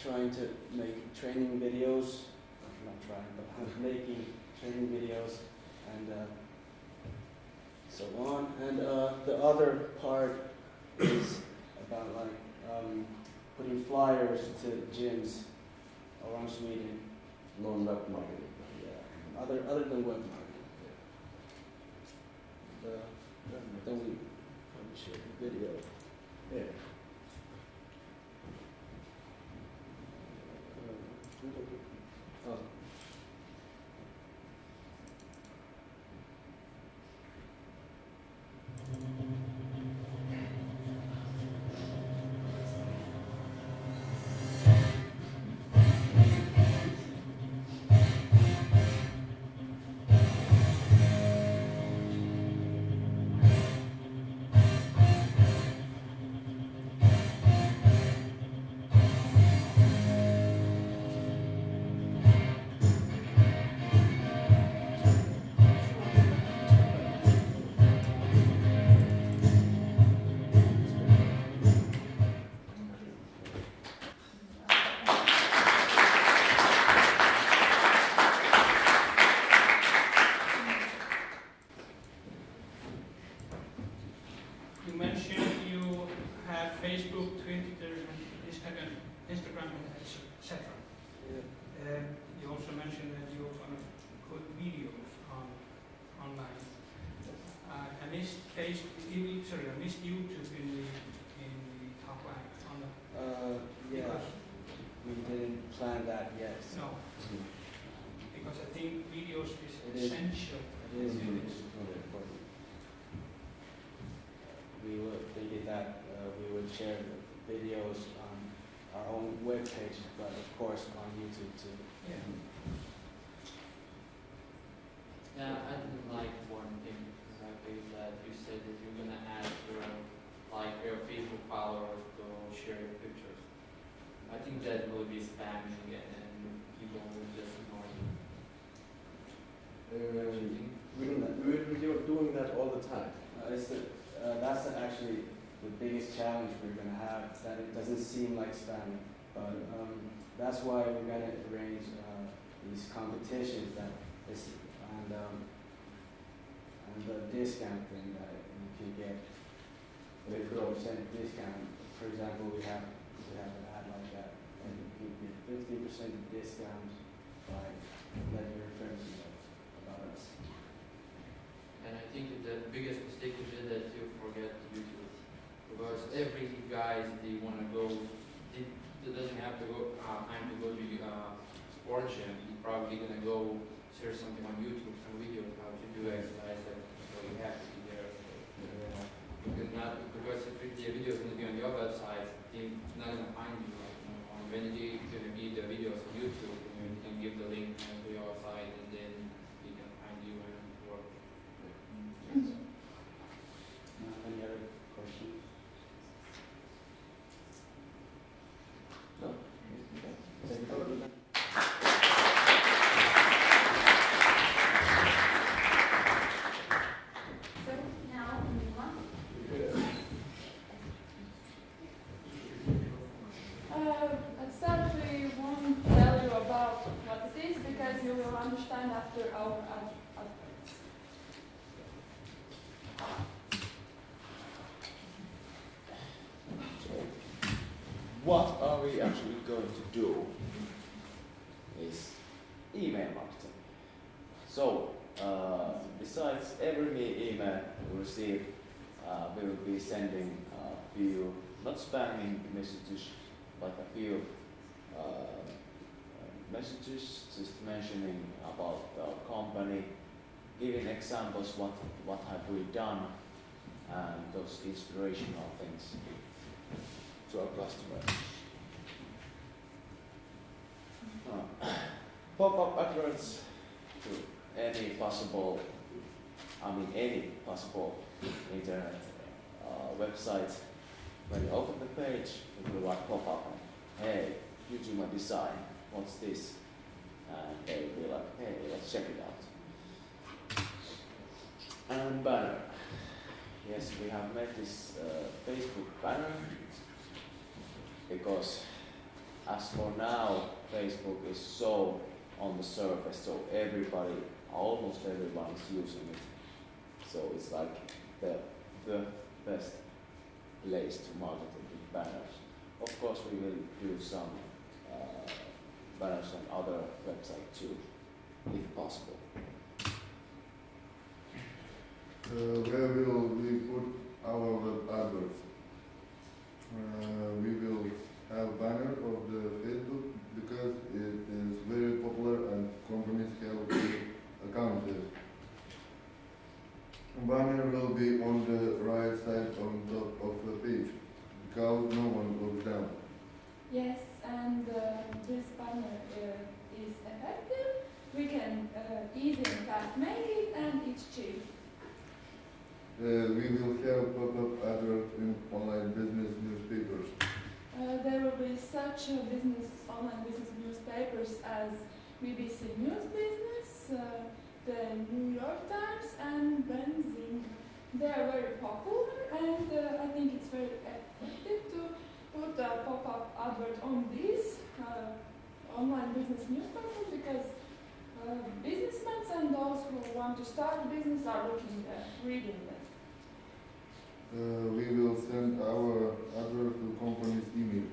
S15: trying to make training videos. Not trying, but making training videos and so on. And the other part is about putting flyers to gyms around Sweden.
S16: Non-web marketing.
S15: Yeah, other than web marketing. Then we probably share the video.
S16: Yeah.
S15: Oh.
S5: You mentioned you have Facebook, Twitter, and Instagram, etc. You also mentioned that you want to put videos online. I missed I missed YouTube in the top line.
S15: Yeah, we didn't plan that yet.
S5: No, because I think videos is
S15: It is.
S5: essential.
S15: It is
S5: to
S15: really
S5: this.
S15: important. We were thinking that we would share the videos on our own webpage, but of course on YouTube too.
S5: Yeah.
S6: Yeah, I didn't like one thing exactly that you said that you're gonna ask your Facebook followers to share your pictures. I think that will be spamming and people will just ignore you.
S16: We're doing that all the time.
S15: That's actually the biggest challenge we're going to have, that it doesn't seem like spamming. But that's why we're going to arrange these competitions and the discount thing that you can get 50% discount. For example, we have an ad like that, and you get 50% discount by letting your friends know about us.
S6: And I think the biggest mistake you did that you forget YouTube. Because every guys, they want to go, they doesn't have to go, time to go to sport gym. You're probably going to go search something on YouTube, some videos how to do exercise, so you have to be there. So, you could not, because if the video is going to be on your website, they're not going to find you. On Wednesday, it's going to be the videos on YouTube, and you can give the link to your site, and then you can find you and work.
S15: Any other questions?
S16: No?
S10: So now we move on.
S12: At start we won't tell you about what it is because you will understand after our adverts.
S17: What are we actually going to do is email marketing. So, besides every email we receive, we will be sending a few, not spamming messages, but a few messages just mentioning about our company, giving examples what have we done, and those inspirational things to our customers. Pop-up adverts to any possible internet website. When you open the page, it will pop up and, hey, you do my design, what's this? And they will be like, hey, let's check it out. And banner. Yes, we have made this Facebook banner because as for now, Facebook is so on the surface, so everybody, almost everyone is using it. So it's like the best place to market it with banners. Of course, we will do some banners on other websites too, if possible.
S18: Where will we put our web adverts? We will have banner of the Facebook because it is very popular and companies have the account there. Banner will be on the right side on top of the page because no one looks down.
S14: Yes, and this banner is effective. We can easy and fast make it, and it's cheap.
S18: We will have pop-up adverts in online business newspapers.
S14: There will be such online business newspapers as BBC News Business, the New York Times, and Benzine. They are very popular, and I think it's very effective to put a pop-up advert on these online business newspapers because businessmen and those who want to start a business are reading them.
S18: We will send our advert to company's email.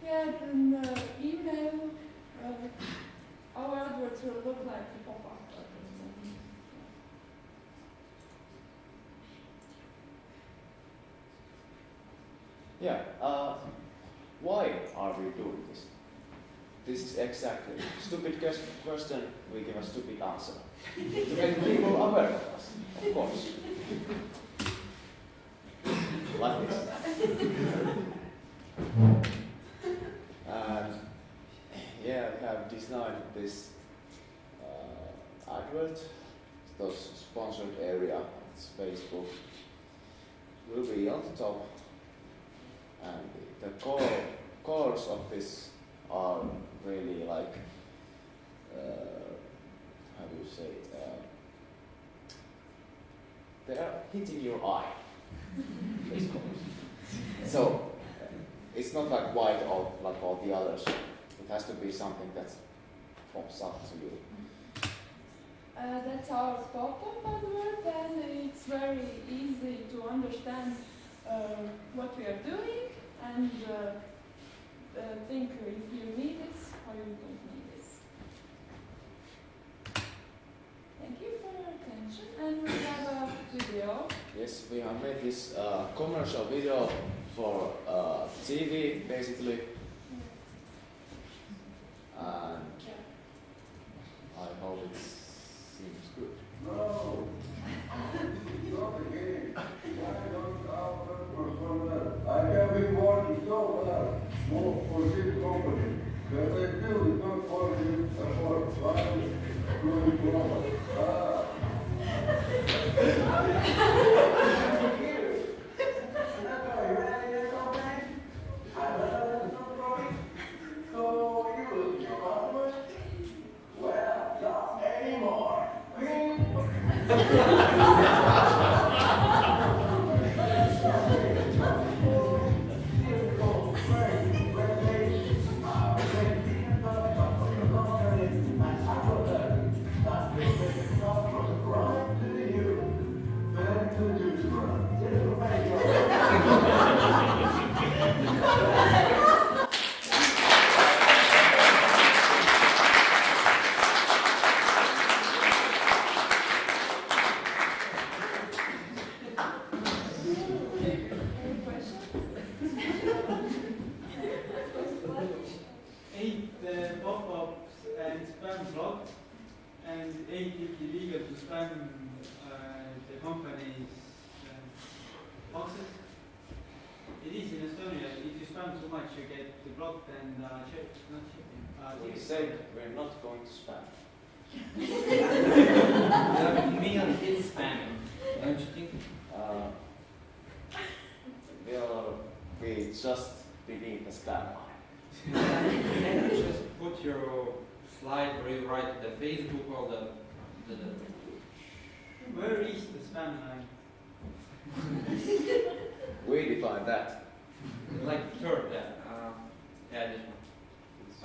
S14: Yeah, and email, our adverts will look like the pop-up.
S17: Yeah, why are we doing this? This is exactly stupid question, we give a stupid answer. To make people aware of us, of course. Like this. And yeah, we have designed this advert, those sponsored area, it's Facebook, will be on the top. And the colors of this are really like, how do you say it? They are hitting your eye. These colors. So it's not like white or like all the others. It has to be something that pops up to you.
S14: That's our pop-up advert, and it's very easy to understand what we are doing and think if you need this or you don't need this. Thank you for your attention. And we have a video.
S17: Yes, we have made this commercial video for TV, basically. And I hope it seems good.
S18: No. Not again. I have been working so hard for this company that I still did not afford finding good products.
S17: We said we're not going to spam.
S7: Mail is spamming, don't you think?
S17: We just delete the spam line.
S6: Can you just put your slide where you write the Facebook or the
S13: Where is the spam line?
S17: We define that.
S6: Like third, yeah, this one.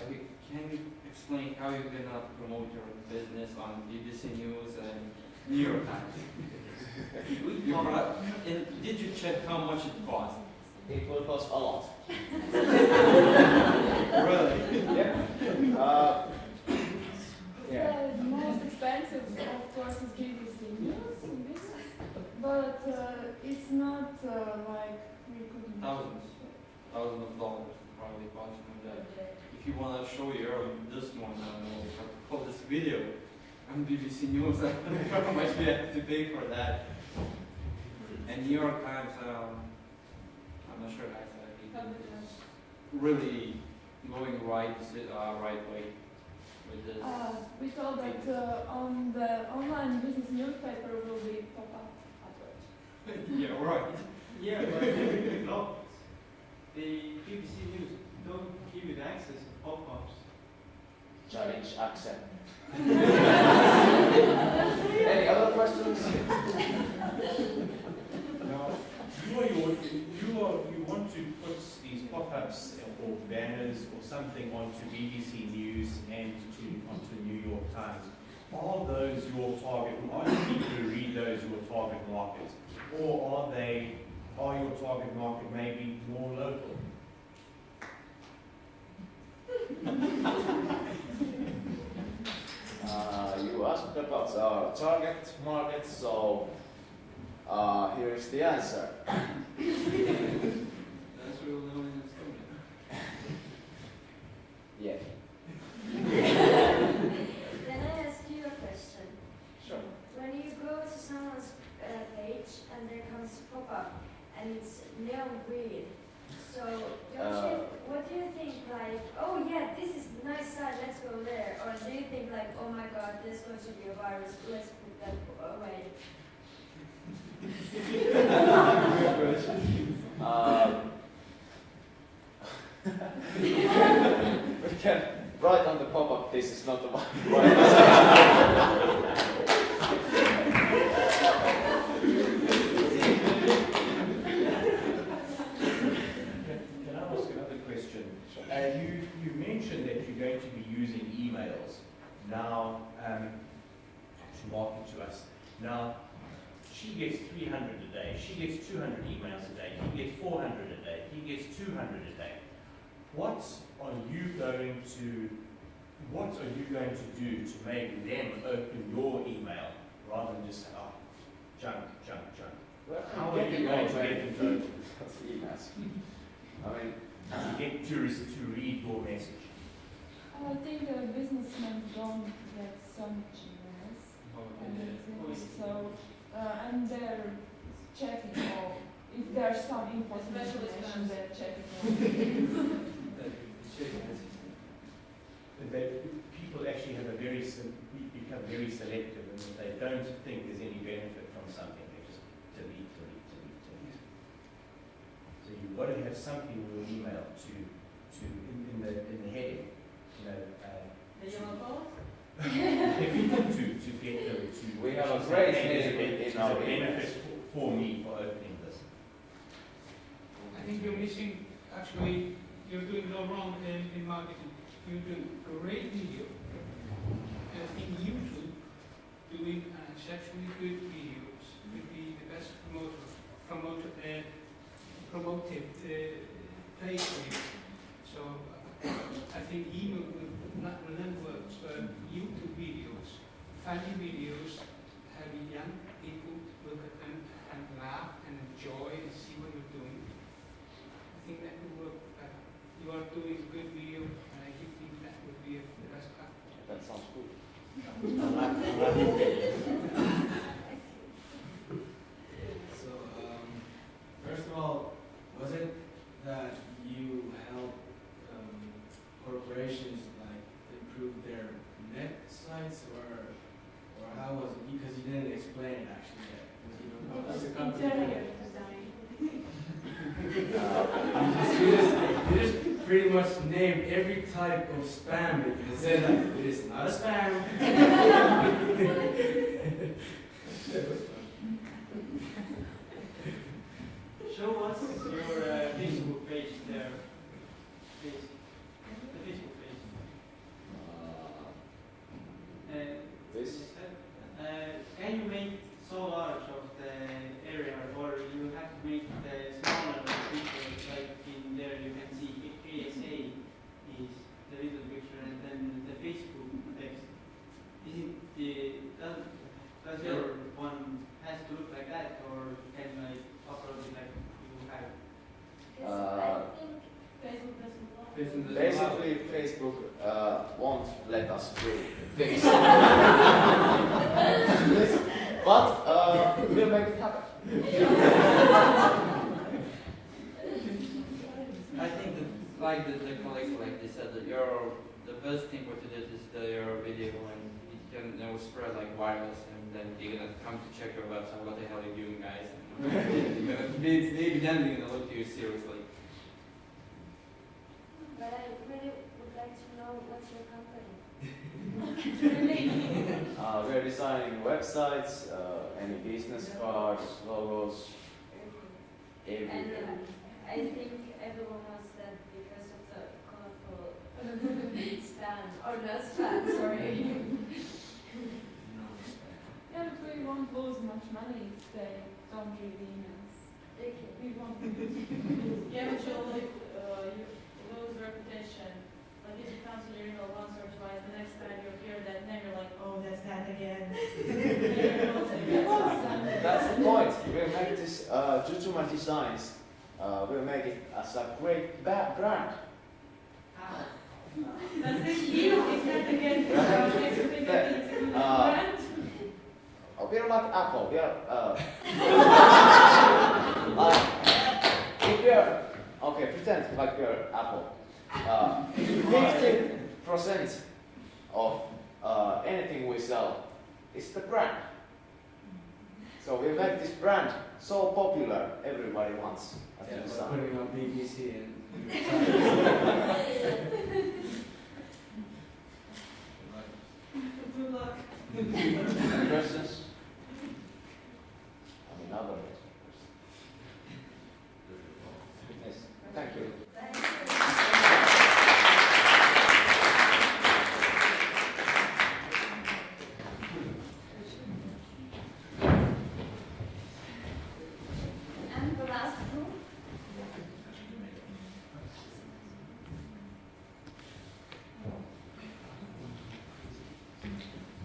S6: Okay, can you explain how you're gonna promote your business on BBC News and New York Times? And did you check how much it costs?
S17: It will cost a lot.
S6: Really?
S17: Yeah. Yeah.
S12: The most expensive, of course, is BBC News in business, but it's not like we could.
S6: Thousands of dollars probably costing that. If you wanna show your this one, call this video on BBC News, I don't know how much we have to pay for that. And New York Times, I'm not sure really going right way with this.
S12: We thought that on the online business newspaper will be pop-up advert.
S6: Yeah, right.
S13: Yeah, but no, the BBC News don't give you the access to pop-ups.
S17: Challenge accent. Any other questions?
S7: Now, you want to put these pop-ups or banners or something onto BBC News and onto New York Times. Are those your target? Are the people who read those your target market, or are your target market maybe more local?
S17: You asked about our target market, so here is the answer.
S6: That's real known in Estonia.
S17: Yeah.
S19: Can I ask you a question?
S17: Sure.
S19: When you go to someone's page and there comes a pop-up and it's neon green, so what do you think, like, oh yeah, this is a nice site, let's go there? Or do you think like, oh my god, there's going to be a virus, let's put that away?
S17: We can write on the pop-up, this is not the virus.
S7: You mentioned that you're going to be using emails now to market to us. Now, she gets 300 a day, she gets 200 emails a day, he gets 400 a day, he gets 200 a day. What are you going to do to make them open your email rather than just junk?
S17: Well,
S7: how are you going to get them to open
S17: emails? I mean,
S7: to get tourists to read your message?
S12: I think businessmen don't get so much emails. So, and they're checking all. If there's some important information, they're checking
S7: People actually have become very selective, and if they don't think there's any benefit from something, they just delete. So you've got to have something in your email in the heading,
S3: The yellow box?
S7: to get them to.
S17: We have a great heading
S7: It's
S17: in
S7: a
S17: our
S7: benefit for me for opening this.
S5: I think you're missing, actually, you're doing no wrong in marketing. You're doing great video. And I think YouTube doing exceptionally good videos would be the best promotive place for you. So I think email will never work, but YouTube videos, funny videos, having young people look at them and laugh and enjoy and see what you're doing. I think that would work better. You are doing a good video, and I think that would be the best platform.
S17: That sounds good.
S15: So, first of all, was it that you help corporations like improve their net sites, or how was it? Because you didn't explain it actually yet. What was the company? You just pretty much named every type of spam. You said that it is not a spam.
S13: Show us your Facebook page there. Please. The Facebook page.
S17: This?
S13: Can you make so large of the area, or you have to make the smaller picture, like in there you can see ASA is the little picture, and then the Facebook text. Isn't does your one has to look like that, or can like upload it like you have?
S19: I think Facebook doesn't want
S17: Basically, Facebook won't let us do things. But we'll make it happen.
S6: I think that, like the colleagues like they said, that the best thing what you did is your video, and it can spread like virus, and then they're gonna come to check your website. What the hell are you doing, guys? Maybe then they're gonna look to you seriously.
S19: But I really would like to know what's your company.
S17: We're designing websites, any business cards, logos, everything.
S19: And I think everyone knows that because of the colorful span, or not span, sorry.
S12: Yeah, but we won't lose much money if they don't read emails.
S19: Okay.
S12: We won't.
S3: Yeah, but you'll you lose reputation. Like if you cancel your email once or twice, the next time you hear that name, you're like, oh, that's that again.
S17: That's the point. We'll make this Jujuma Designs. We'll make it as a great brand.
S3: Does this you? Is that again?
S17: We're like Apple. We are if we're okay, pretend like we're Apple. 50% of anything we sell is the brand. So we make this brand so popular, everybody wants us to design.
S15: Putting on BBC and
S3: Good luck.
S17: Questions? Other yes. Thank you.
S19: And the last group.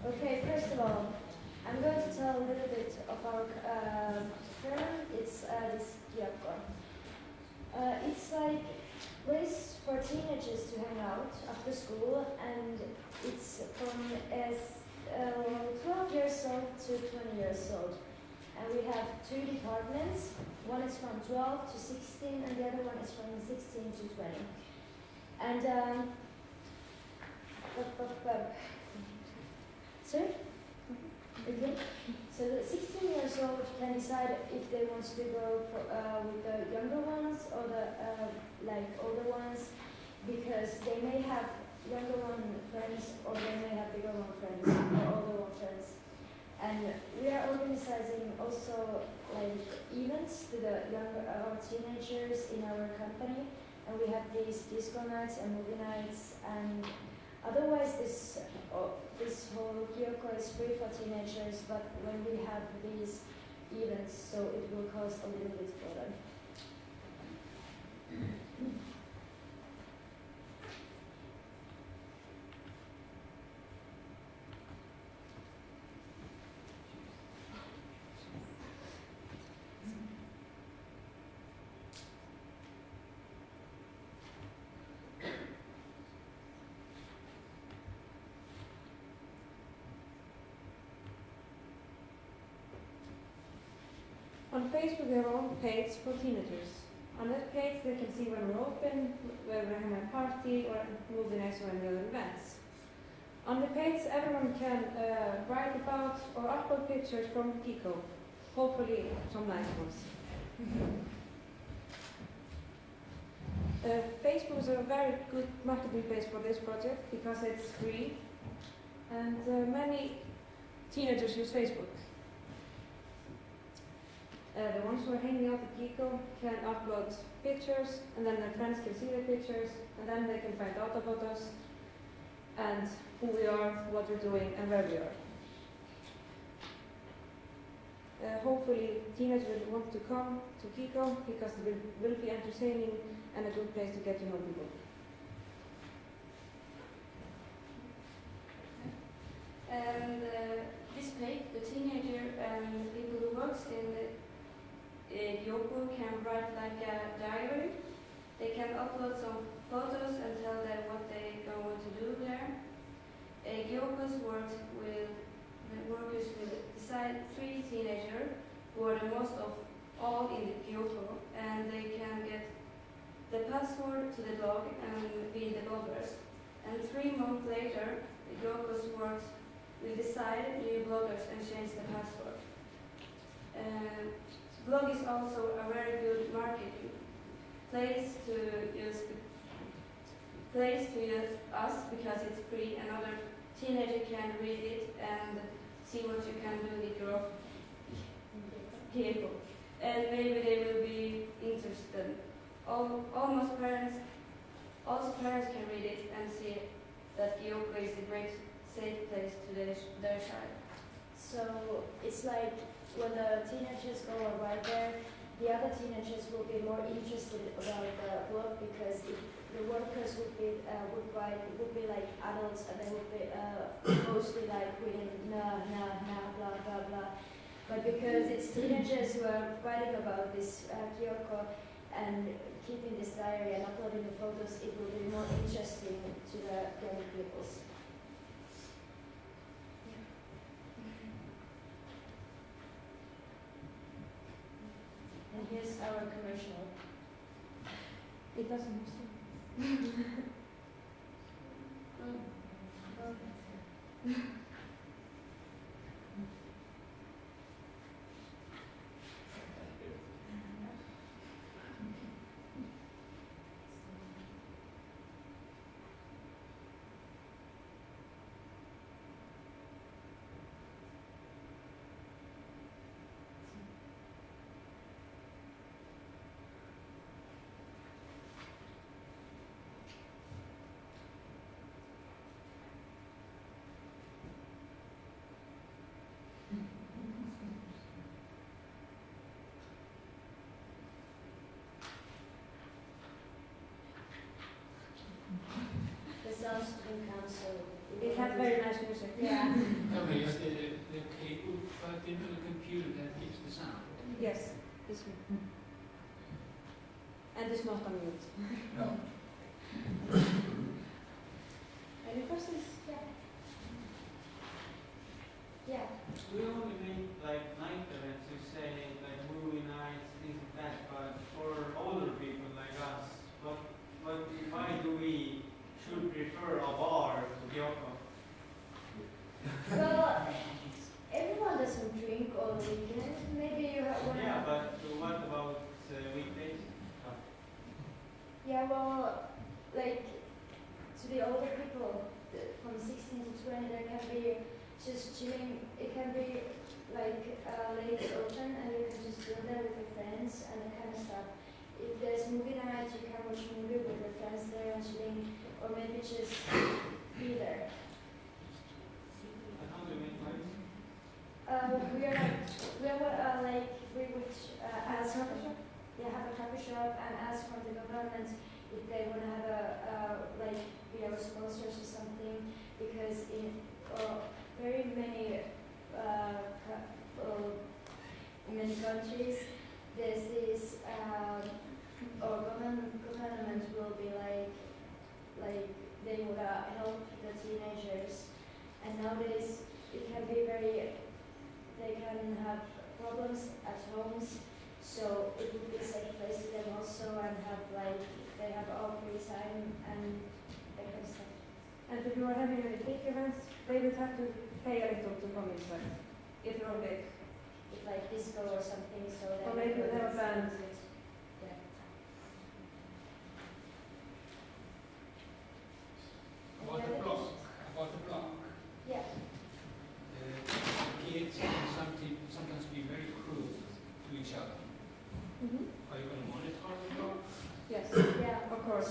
S19: Okay, first of all, I'm going to tell a little bit of our firm. It's this Gyakko. It's like a place for teenagers to hang out after school, and it's from 12 years old to 20 years old. And we have 2 departments. One is from 12 to 16, and the other one is from 16 to 20. And sorry? Okay. So the 16 years old can decide if they want to go for, with the younger ones or the like older ones, because they may have younger one friends or they may have bigger one friends or older one friends. And we are organizing also like events to the younger our teenagers in our company, and we have these disco nights and movie nights, and otherwise this whole Gyakko is free for teenagers, but when we have these events, so it will cost a little bit for them.
S20: On Facebook, we have our own page for teenagers. On that page, they can see when we're open, where we're having a party, or movie nights, or any other events. On the page, everyone can write about or upload pictures from Kiko. Hopefully, some nice ones. Facebook is a very good marketing page for this project because it's free, and many teenagers use Facebook. The ones who are hanging out at Kiko can upload pictures, and then their friends can see the pictures, and then they can find out about us, and who we are, what we're doing, and where we are. Hopefully, teenagers will want to come to Kiko because it will be entertaining and a good place to get to know people.
S19: And this page, the teenager and people who works in the Gyoko can write like a diary. They can upload some photos and tell them what they going to do there. Gyoko's works will decide 3 teenagers who are the most of all in the Gyoko, and they can get the password to the blog and be the bloggers. And 3 months later, the Gyoko's works will decide new bloggers and change the password. Blog is also a very good marketing place to use us because it's free and other teenagers can read it and see what you can do with your Gyoko. And maybe they will be interested. Also parents can read it and see that Gyoko is a great safe place to their child.
S21: So it's like when the teenagers go and write there, the other teenagers will be more interested about the blog because the workers would be like adults and they would be mostly like reading blah blah blah. But because it's teenagers who are writing about this Gyoko and keeping this diary and uploading the photos, it will be more interesting to the young pupils. And here's our commercial.
S20: It doesn't make sense.
S21: The South Student Council.
S20: It has very nice music.
S21: Yeah.
S5: Okay, it's the cable plugged into the computer that gives the sound.
S20: Yes, this one. And it's not on mute.
S5: No.
S20: Any questions?
S21: Yeah.
S13: We only make like night events, you say, like movie nights, things like that, but for older people like us, why do we should prefer a bar to Gyoko?
S21: Well, everyone doesn't drink all weekend. Maybe you have one.
S13: Yeah, but what about weekdays?
S21: Yeah, well, like to the older people from 16 to 20, there can be just chilling. It can be like late open, and you can just go there with your friends and that kind of stuff. If there's movie night, you can watch a movie with your friends there and chilling, or maybe just be there.
S13: And how do you make money?
S21: We would ask, have a coffee shop and ask from the government if they want to have be our sponsors or something, because in very many countries there's this or government will be like they would help the teenagers, and nowadays it can be they can have problems at homes, so it would be a safe place to them also, and they have all free time and that kind of stuff.
S20: And if you are having any big events, they would have to pay a little to come inside. If you're big.
S21: If like disco or something, so that
S20: Or maybe they have a band.
S21: Yeah.
S5: About
S21: Any
S5: the
S21: other
S5: blog.
S21: questions?
S5: About the blog.
S21: Yeah.
S5: Kids can sometimes be very cruel to each other.
S20: Yes.
S19: Yeah.
S20: Of course.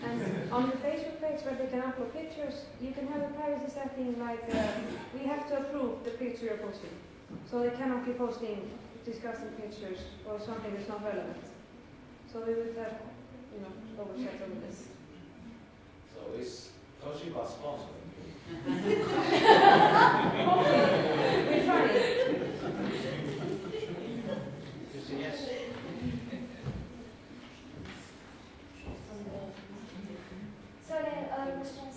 S20: And on the Facebook page where they can upload pictures, you can have a privacy setting like we have to approve the picture you're posting. So they cannot be posting disgusting pictures or something that's not relevant. So we would have, oversight over this.
S8: So is Toshiba sponsoring you?
S20: We're trying.
S8: Yes.
S19: So then, other questions?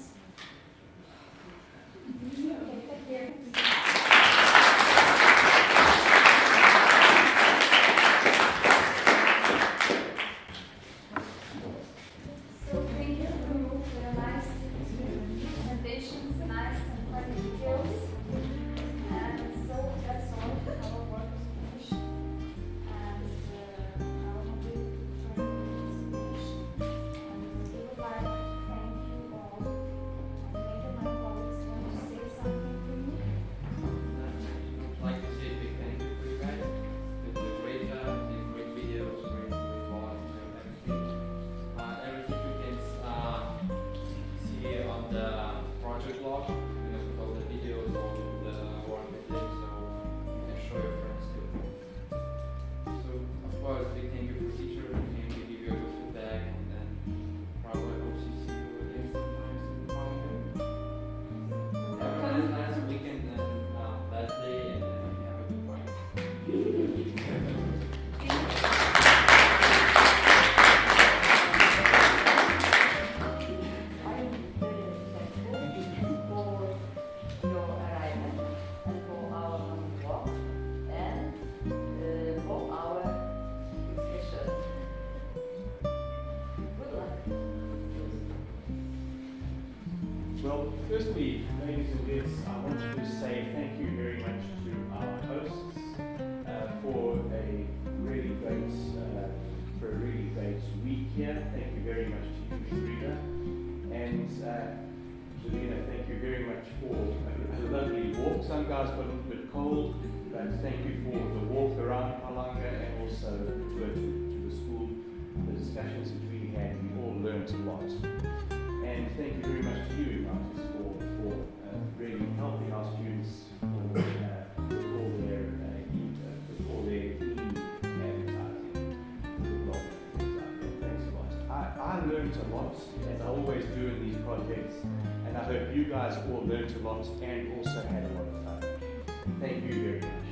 S19: Okay, thank you. So thank you for your nice presentations, nice and funny videos. And so that's all. Our work is finished. And our mobility training is finished. And we would like to thank you all. And maybe my colleagues want to say something to you.
S6: I'd like to say a big thank you for you guys. You did a great job, you did great videos, great vlogs, and everything. Everything you can see on the project blog, with all the videos, all the work we did, so you can show your friends too. So, of course, big thank you for teachers, and we give you a good feedback, and then probably hope to see you again sometime soon. Have a nice weekend and last day, and then have a good one.
S4: I'm very thankful for your arrival and for our morning walk and for our discussion. Good luck.
S7: Well, firstly, ladies and gents, I want to say thank you very much to our hosts for a really great week here. Thank you very much to you, Shrita. And Jelena, thank you very much for a lovely walk. Some guys got a little bit cold, but thank you for the walk around Palanga and also the tour to the school. The discussions that we had, we all learned a lot. And thank you very much to you, Marcus, for really helping our students with all their e-advertising, blog, things like that. Thanks a lot. I learned a lot, as I always do in these projects, and I hope you guys all learned a lot and also had a lot of fun. Thank you very much.